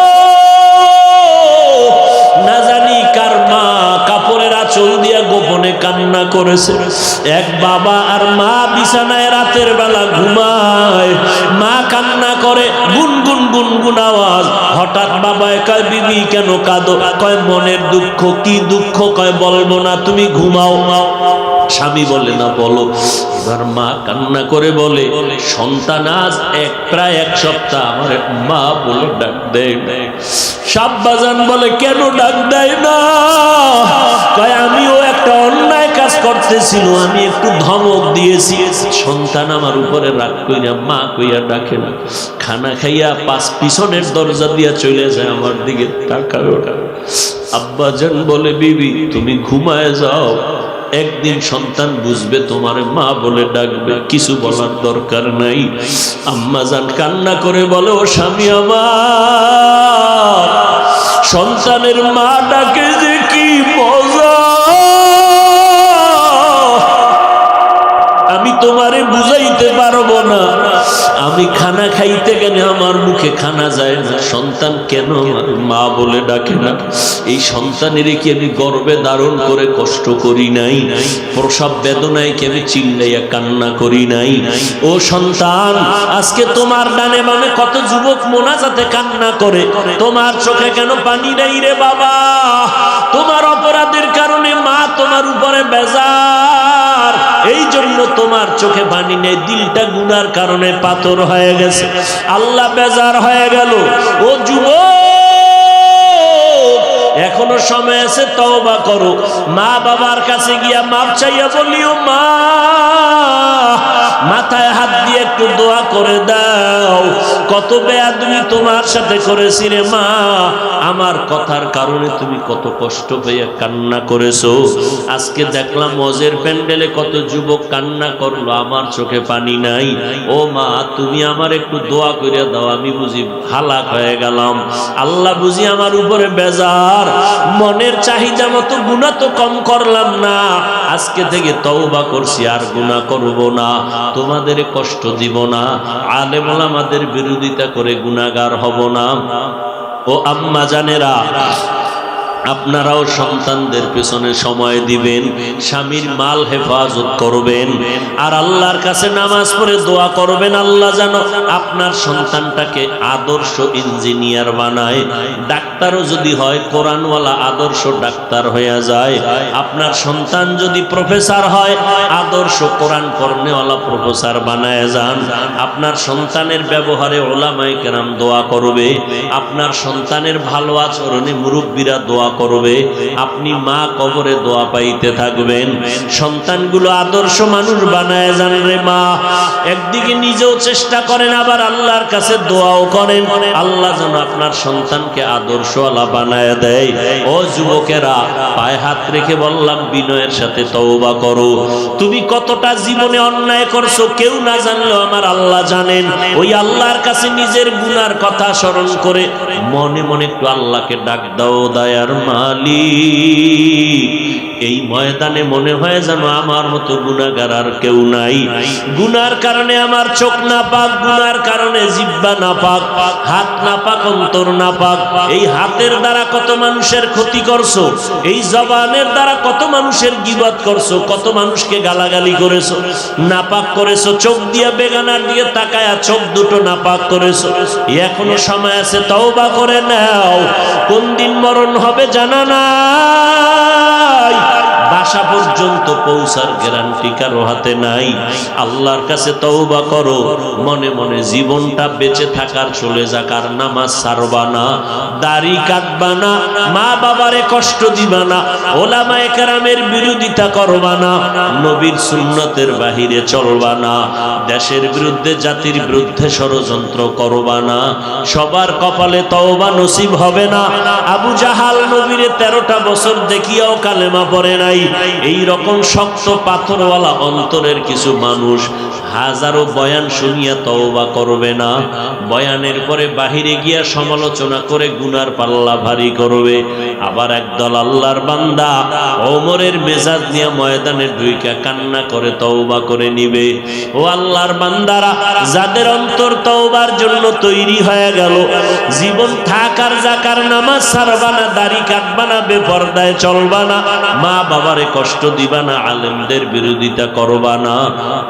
S1: না জানি কার মা কাপড়ের আঁচল দিয়া গোপনে কান্না করেছে। এক বাবা আর মা বিছানায় রাতের বেলা ঘুমায়, মা কান্না করে গুনগুন গুনগুন আওয়াজ। হঠাৎ বাবা কয়, বিবি কেন কাঁদো? কয় মনের দুঃখ। কি দুঃখ? কয় বলবো না, তুমি ঘুমাও। স্বামী বলে না, বলো। এবার মা কান্না করে বলে, সন্তান আজ প্রায় 1 সপ্তাহ আমার মা বলে ডাক দেয় না। শাব্বাজান বলে, কেন ডাক দেয় না? কয় আমিও একটা অন্যায় কাজ করতেছিল, আমি একটু ধমক দিয়েছি, সন্তান আমার উপরে রাগ কইরা মা কইয়া ডাকে না। খানা খাইয়া পিছনের দরজা দিয়া চলে যায়, আমার দিকে তাকায় ওটা। আব্বাজান বলে, বিবি তুমি ঘুমায় যাও, একদিন সন্তান বুঝবে তোমার মা বলে ডাকবে, কিছু বলার দরকার নাই। আম্মা জান কান্না করে বলে, ও স্বামী আমার, সন্তানের মা ডাকে যে কি মজা, আমি তোমারে বুঝাইতে পারবো না। আমি খানা খানা খাইতে গেলে আমার মুখে খানা যায় না, সন্তান কেন মা বলে ডাকে না? এই সন্তানেরই কি আমি গর্ভে ধারণ করে কষ্ট করি নাই? প্রসব বেদনায় কি আমি চিল্লাইয়া কান্না করি নাই? ও সন্তান, আজকে তোমার ডানে বামে কত যুবক মোনাজাতে কান্না করে, তোমার চোখে কেন পানি নাই রে বাবা? তোমার অপরাধের কারণে মা তোমার উপরে বেজার, এই জন্য তোমার চোখে পানি নেই। দিলটা গুনার কারণে পাথর হয়ে গেছে, আল্লাহ বেজার হয়ে গেল। ও যুবক, এখনো সময় আছে, তওবা করো। মা বাবার কাছে গিয়া মাপ চাইয়া বলিও, মা মাথায় হাত দিয়ে একটু দোয়া করে দাও। কত বেয়াদবি তোমার সাথে করেছি রে মা, আমার কথার কারণে তুমি কত কষ্ট পেয়ে কান্না করেছো। আজকে দেখলাম ওজের প্যান্ডেলে কত যুবক কান্না করলো, আমার চোখে পানি নাই। ও মা, তুমি আমার একটু দোয়া করে দাও, আমি বুঝি হালাক হয়ে গেলাম, আল্লাহ বুঝি আমার উপরে বেজার, মনের চাহিদা মতো গুনাহ তো কম করলাম না, আজকে থেকে তওবা করছি, আর গুনাহ করব না, তোমাদের কষ্ট দিব না, আলেম ওলামাদের বিরোধিতা করে গুনাহগার হব না। ও আম্মা জানেরা, আপনারাও সন্তানদের পেছনে সময় দিবেন, স্বামীর মাল হেফাজত করবেন, আর আল্লাহর কাছে নামাজ পড়ে দোয়া করবেন, আল্লাহ যেন আপনার সন্তানটাকে আদর্শ ইঞ্জিনিয়ার বানায়। ডাক্তারও যদি হয়, কোরআনওয়ালা আদর্শ ডাক্তার হয়ে যায়। আপনার সন্তান যদি প্রফেসর হয়, আদর্শ কোরআন পড়নেওয়ালা প্রফেসর বানায় যান। আপনার সন্তানের ব্যবহারে ওলামায়ে কেরাম দোয়া করবে, আপনার সন্তানের ভালো আচরণে মুরব্বীরা দোয়া করবে, আপনি মা কবরে দোয়া পাইতে থাকবেন। সন্তানগুলো আদর্শ মানুষ বানায় যান রে মা। একদিকে নিজেও চেষ্টা করেন, আবার আল্লাহর কাছে দোয়াও করেন, আল্লাহ যেন আপনার সন্তানকে আদর্শওয়ালা বানায় দেয়। ও যুবকেরা, পায়ে হাত রেখে বললাম, বিনয়ের সাথে তওবা করো। তুমি কতটা জীবনে অন্যায় করছো কেউ না জানলেও আমার আল্লাহ জানেন। ওই আল্লাহর কাছে নিজের গুনার কথা স্মরণ করে মনে মনে একটু আল্লাহকে ডাক দাও, দয়ার মালিক, এই ময়দানে মনে হয় যেন আমার মতো গুনাহগার আর কেউ নাই। গুনার কারণে আমার চোখ না পাক, গুনার কারণে জিহ্বা না পাক, হাত না পাক, অন্তর না পাক। এই হাতের দ্বারা কত মানুষের ক্ষতি করছো, এই জবানের দ্বারা কত মানুষের গীবত করছো, কত মানুষকে গালাগালি করেছো, নাপাক করেছো। চোখ দিয়ে বেগানার দিয়ে তাকায়া চোখ দুটো নাপাক করেছো। এখনো সময় আছে, তওবা করে নাও। কোন দিন মরণ হবে জানা নাই, বাসা পর্যন্ত পৌঁছার গ্যারান্টি কারো হাতে নাই। আল্লাহর কাছে তওবা করো, মনে মনে জীবনটা বেঁচে থাকার চলে যাক, আর নামাজ ছাড়বা না, দাড়ি কাটবা না, মা বাবারে কষ্ট দিবা না, ওলামায়ে কেরামের বিরোধিতা করবা না, নবীর সুন্নতের বাহিরে চলবা না, দেশের বিরুদ্ধে জাতির বিরুদ্ধে ষড়যন্ত্র করবা না। সবার কপালে তওবা নসিব হবে না। আবু জাহাল নবীরে 13টা বছর দেখিয়াও কালেমা পড়ে নাই। এই রকম শক্ত পাথরওয়ালা অন্তরের কিছু মানুষ হাজারো বয়ান শুনিয়া তওবা করবে না, বয়ানের পরে বাহিরে গিয়া সমালোচনা করে গুনার পাল্লা ভারী করবে। আবার একদল আল্লাহর বান্দা ওমরের মেজাজ নিয়ে ময়দানে ঢুইকা কান্না করে তওবা করে নিবে। ও আল্লাহর বান্দারা, যাদের অন্তর তওবার জন্য তৈরি হয়ে গেল, জীবন থাকার জাকার, নামাজ ছাড়বা না, দাড়ি কাটবা না, বেপরদায় চলবা না, মা বাবারে কষ্ট দিবা না, আলেমদের বিরোধিতা করবা না,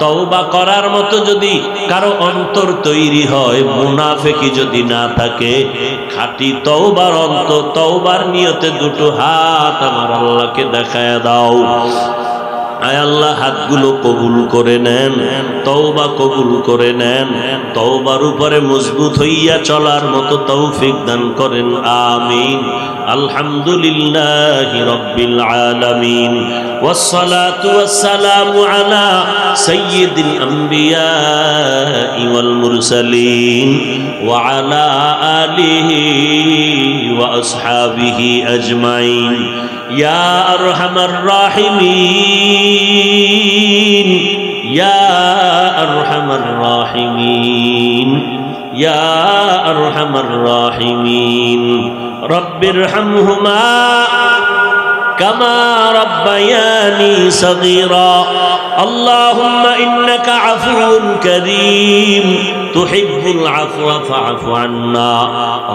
S1: তওবা করার মতো যদি কারো অন্তর তৈরি হয়, মুনাফিকি যদি না থাকে, খাঁটি তওবার অন্তর, তওবার নিয়তে দুটো হাত আমার আল্লাহকে দেখায় দাও। আয় আল্লাহ, হাতগুলো কবুল করে নেন, তওবা কবুল করে নেন, তওবার উপরে মজবুত হইয়া চলার মতো তৌফিক দান করেন, আমিন। আলহামদুলিল্লাহি রাব্বিল আলামিন, ওয়াসসালাতু ওয়াসসালামু আলা সাইয়্যিদিল আমবিয়া ওয়াল মুরসালিন ওয়া আলা আলিহি ওয়া আসহাবিহি আজমাইন। ইয়া আরহামার রাহিমিন, ইয়া আরহামার রাহিমিন, ইয়া আরহামার রাহিমিন। রব্বিরহামহুমা কামা রাব্বায়ানি সগীরা। আল্লাহুম্মা ইন্নাকা আফুউন কারীম তুহিব্বুল আফওয়া ফাআফু আন্না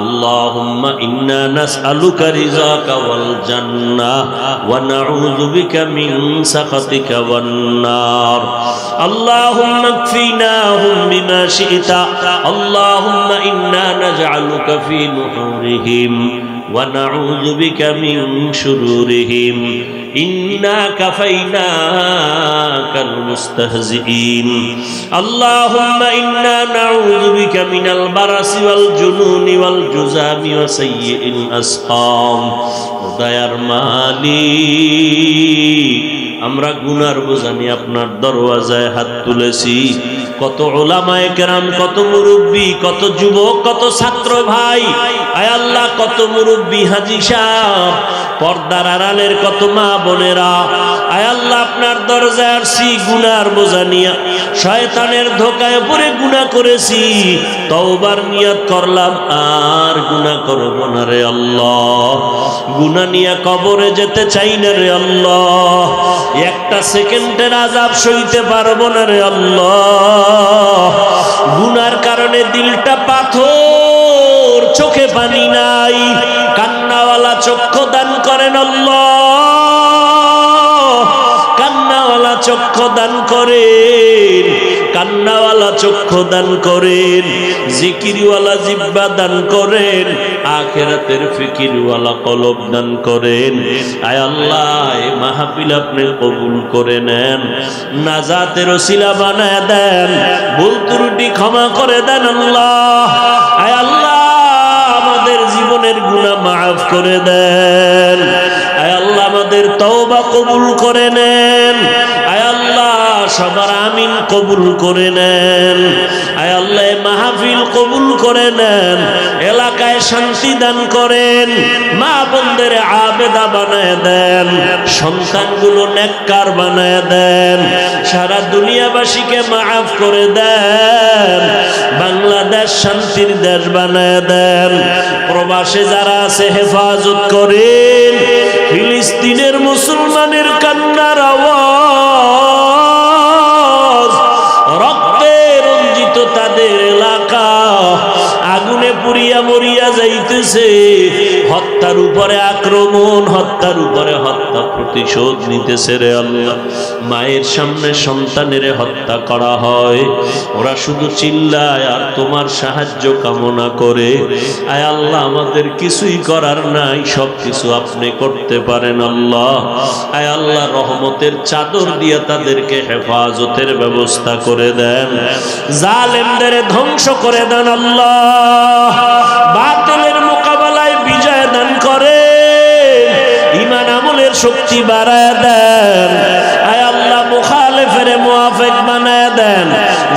S1: আল্লাহুম্মা ইন্না নাসআলুকা রিযাকা ওয়াল জান্নাহ ওয়া নাউযু বিকা মিন সাখাতিকা ওয়ান নার আল্লাহুম্মা ইকফিনাহুম বিমা শি'তা আল্লাহুম্মা ইন্না নাজআলুকা ফি নুহুরিহিম ونعوذ بك من شرورهم إنا كفيناك المستهزئين اللهم إنا نعوذ بك من البرص والجنون والجذام وسيء الأسقام দয়ার মালিক আমরা গুনার বোঝা নিয়ে আপনার দরওয়াজায় হাত তুলেছি কত উলামায়ে কেরাম কত মুরব্বী কত যুবক কত ছাত্র ভাই আয় আল্লাহ কত মুরব্বী হাজী সাহেব পর্দার আড়ালের কত মা বোনেরা আয় আল্লাহ আপনার দরজায় আসছি গুনার বোঝা নিয়ে শয়তানের ধোঁকায় পড়ে গুনাহ করেছি তওবার নিয়ত করলাম আর গুনাহ করব না রে আল্লাহ গুনাহ নিয়ে কবরে যেতে চাই না রে আল্লাহ একটা সেকেন্ডের আযাব সইতে পারবো না রে আল্লাহ গুনার কারণে দিলটা পাথর চোখে পানি নাই কান্নাওয়ালা চক্ষু দান করেন আল্লাহ কান্নাওয়ালা চক্ষু দান করেন কান্নাওয়ালা চক্ষু দান করেন জিকিরওয়ালা জিহ্বা দান করেন আখিরাতের ফিকিরওয়ালা কলব দান করেন আয় আল্লাহ এই মাহফিল আপনি কবুল করে নেন নাজাতের ওসিলা বানায় দেন ভুল ত্রুটি ক্ষমা করে দেন আল্লাহ আয় আল্লাহ আমাদের জীবনের গুনাহ মাফ করে দেন আয় আল্লাহ আমাদের তওবা কবুল করে নেন আয় আল্লাহ সবার আমিন কবুল করে নেন আয় আল্লাহ মাহফিল কবুল করে নেন এলাকায় শান্তি দান করেন মা বোনদের আবেদা বানায় দেন সন্তানগুলো নেককার বানায় দেন সারা দুনিয়াবাসীকে মাফ করে দেন বাংলাদেশ শান্তির দেশ বানায় দেন প্রবাসে যারা আছে হেফাজত করেন ফিলিস্তিনের মুসলমানের কান্নার আওয়াজ রক্তে রঞ্জিত তাদের এলাকা আগুনে পুড়িয়া মরিয়া যাইতেছে হত্যার উপরে আক্রমণ হত্যার উপরে হত্যা প্রতিশোধ নিতেছে রে আল্লাহ মায়ের সামনে সন্তানের হত্যা করা হয় ওরা শুধু চিল্লায় আর তোমার সাহায্য কামনা করে আয় আল্লাহ আমাদের কিছুই করার নাই সব কিছু আপনি করতে পারেন আল্লাহ আয় আল্লাহ রহমতের চাদর দিয়ে তাদেরকে হেফাজতের ব্যবস্থা করে দেন জালেমদের ধ্বংস করে দেন আল্লাহ বাতিলের মোকাবেলায় বিজয় দান করেন ঈমান আমলের শক্তি বাড়ায় দেন আয় আল্লাহ মুখালিফের মুওয়াফিক বানায় দেন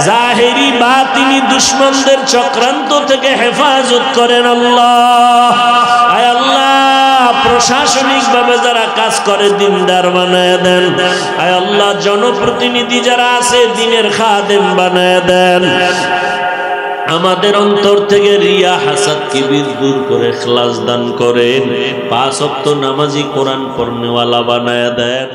S1: জাহিরি বাতিনি দুশমনদের চক্রান্ত থেকে হেফাজত করেন আল্লাহ আয় আল্লাহ প্রশাসনিক ভাবে যারা কাজ করে দিনদার বানায় দেন আয় আল্লাহ জনপ্রতিনিধি যারা আছে দ্বীনের খাদেম বানায় দেন আমাদের অন্তর থেকে রিয়া হাসাদ কিবির দূর করে ইখলাস দান করেন 5 ওয়াক্ত নামাজি কোরআন পড়নেওয়ালা বানায় দেন।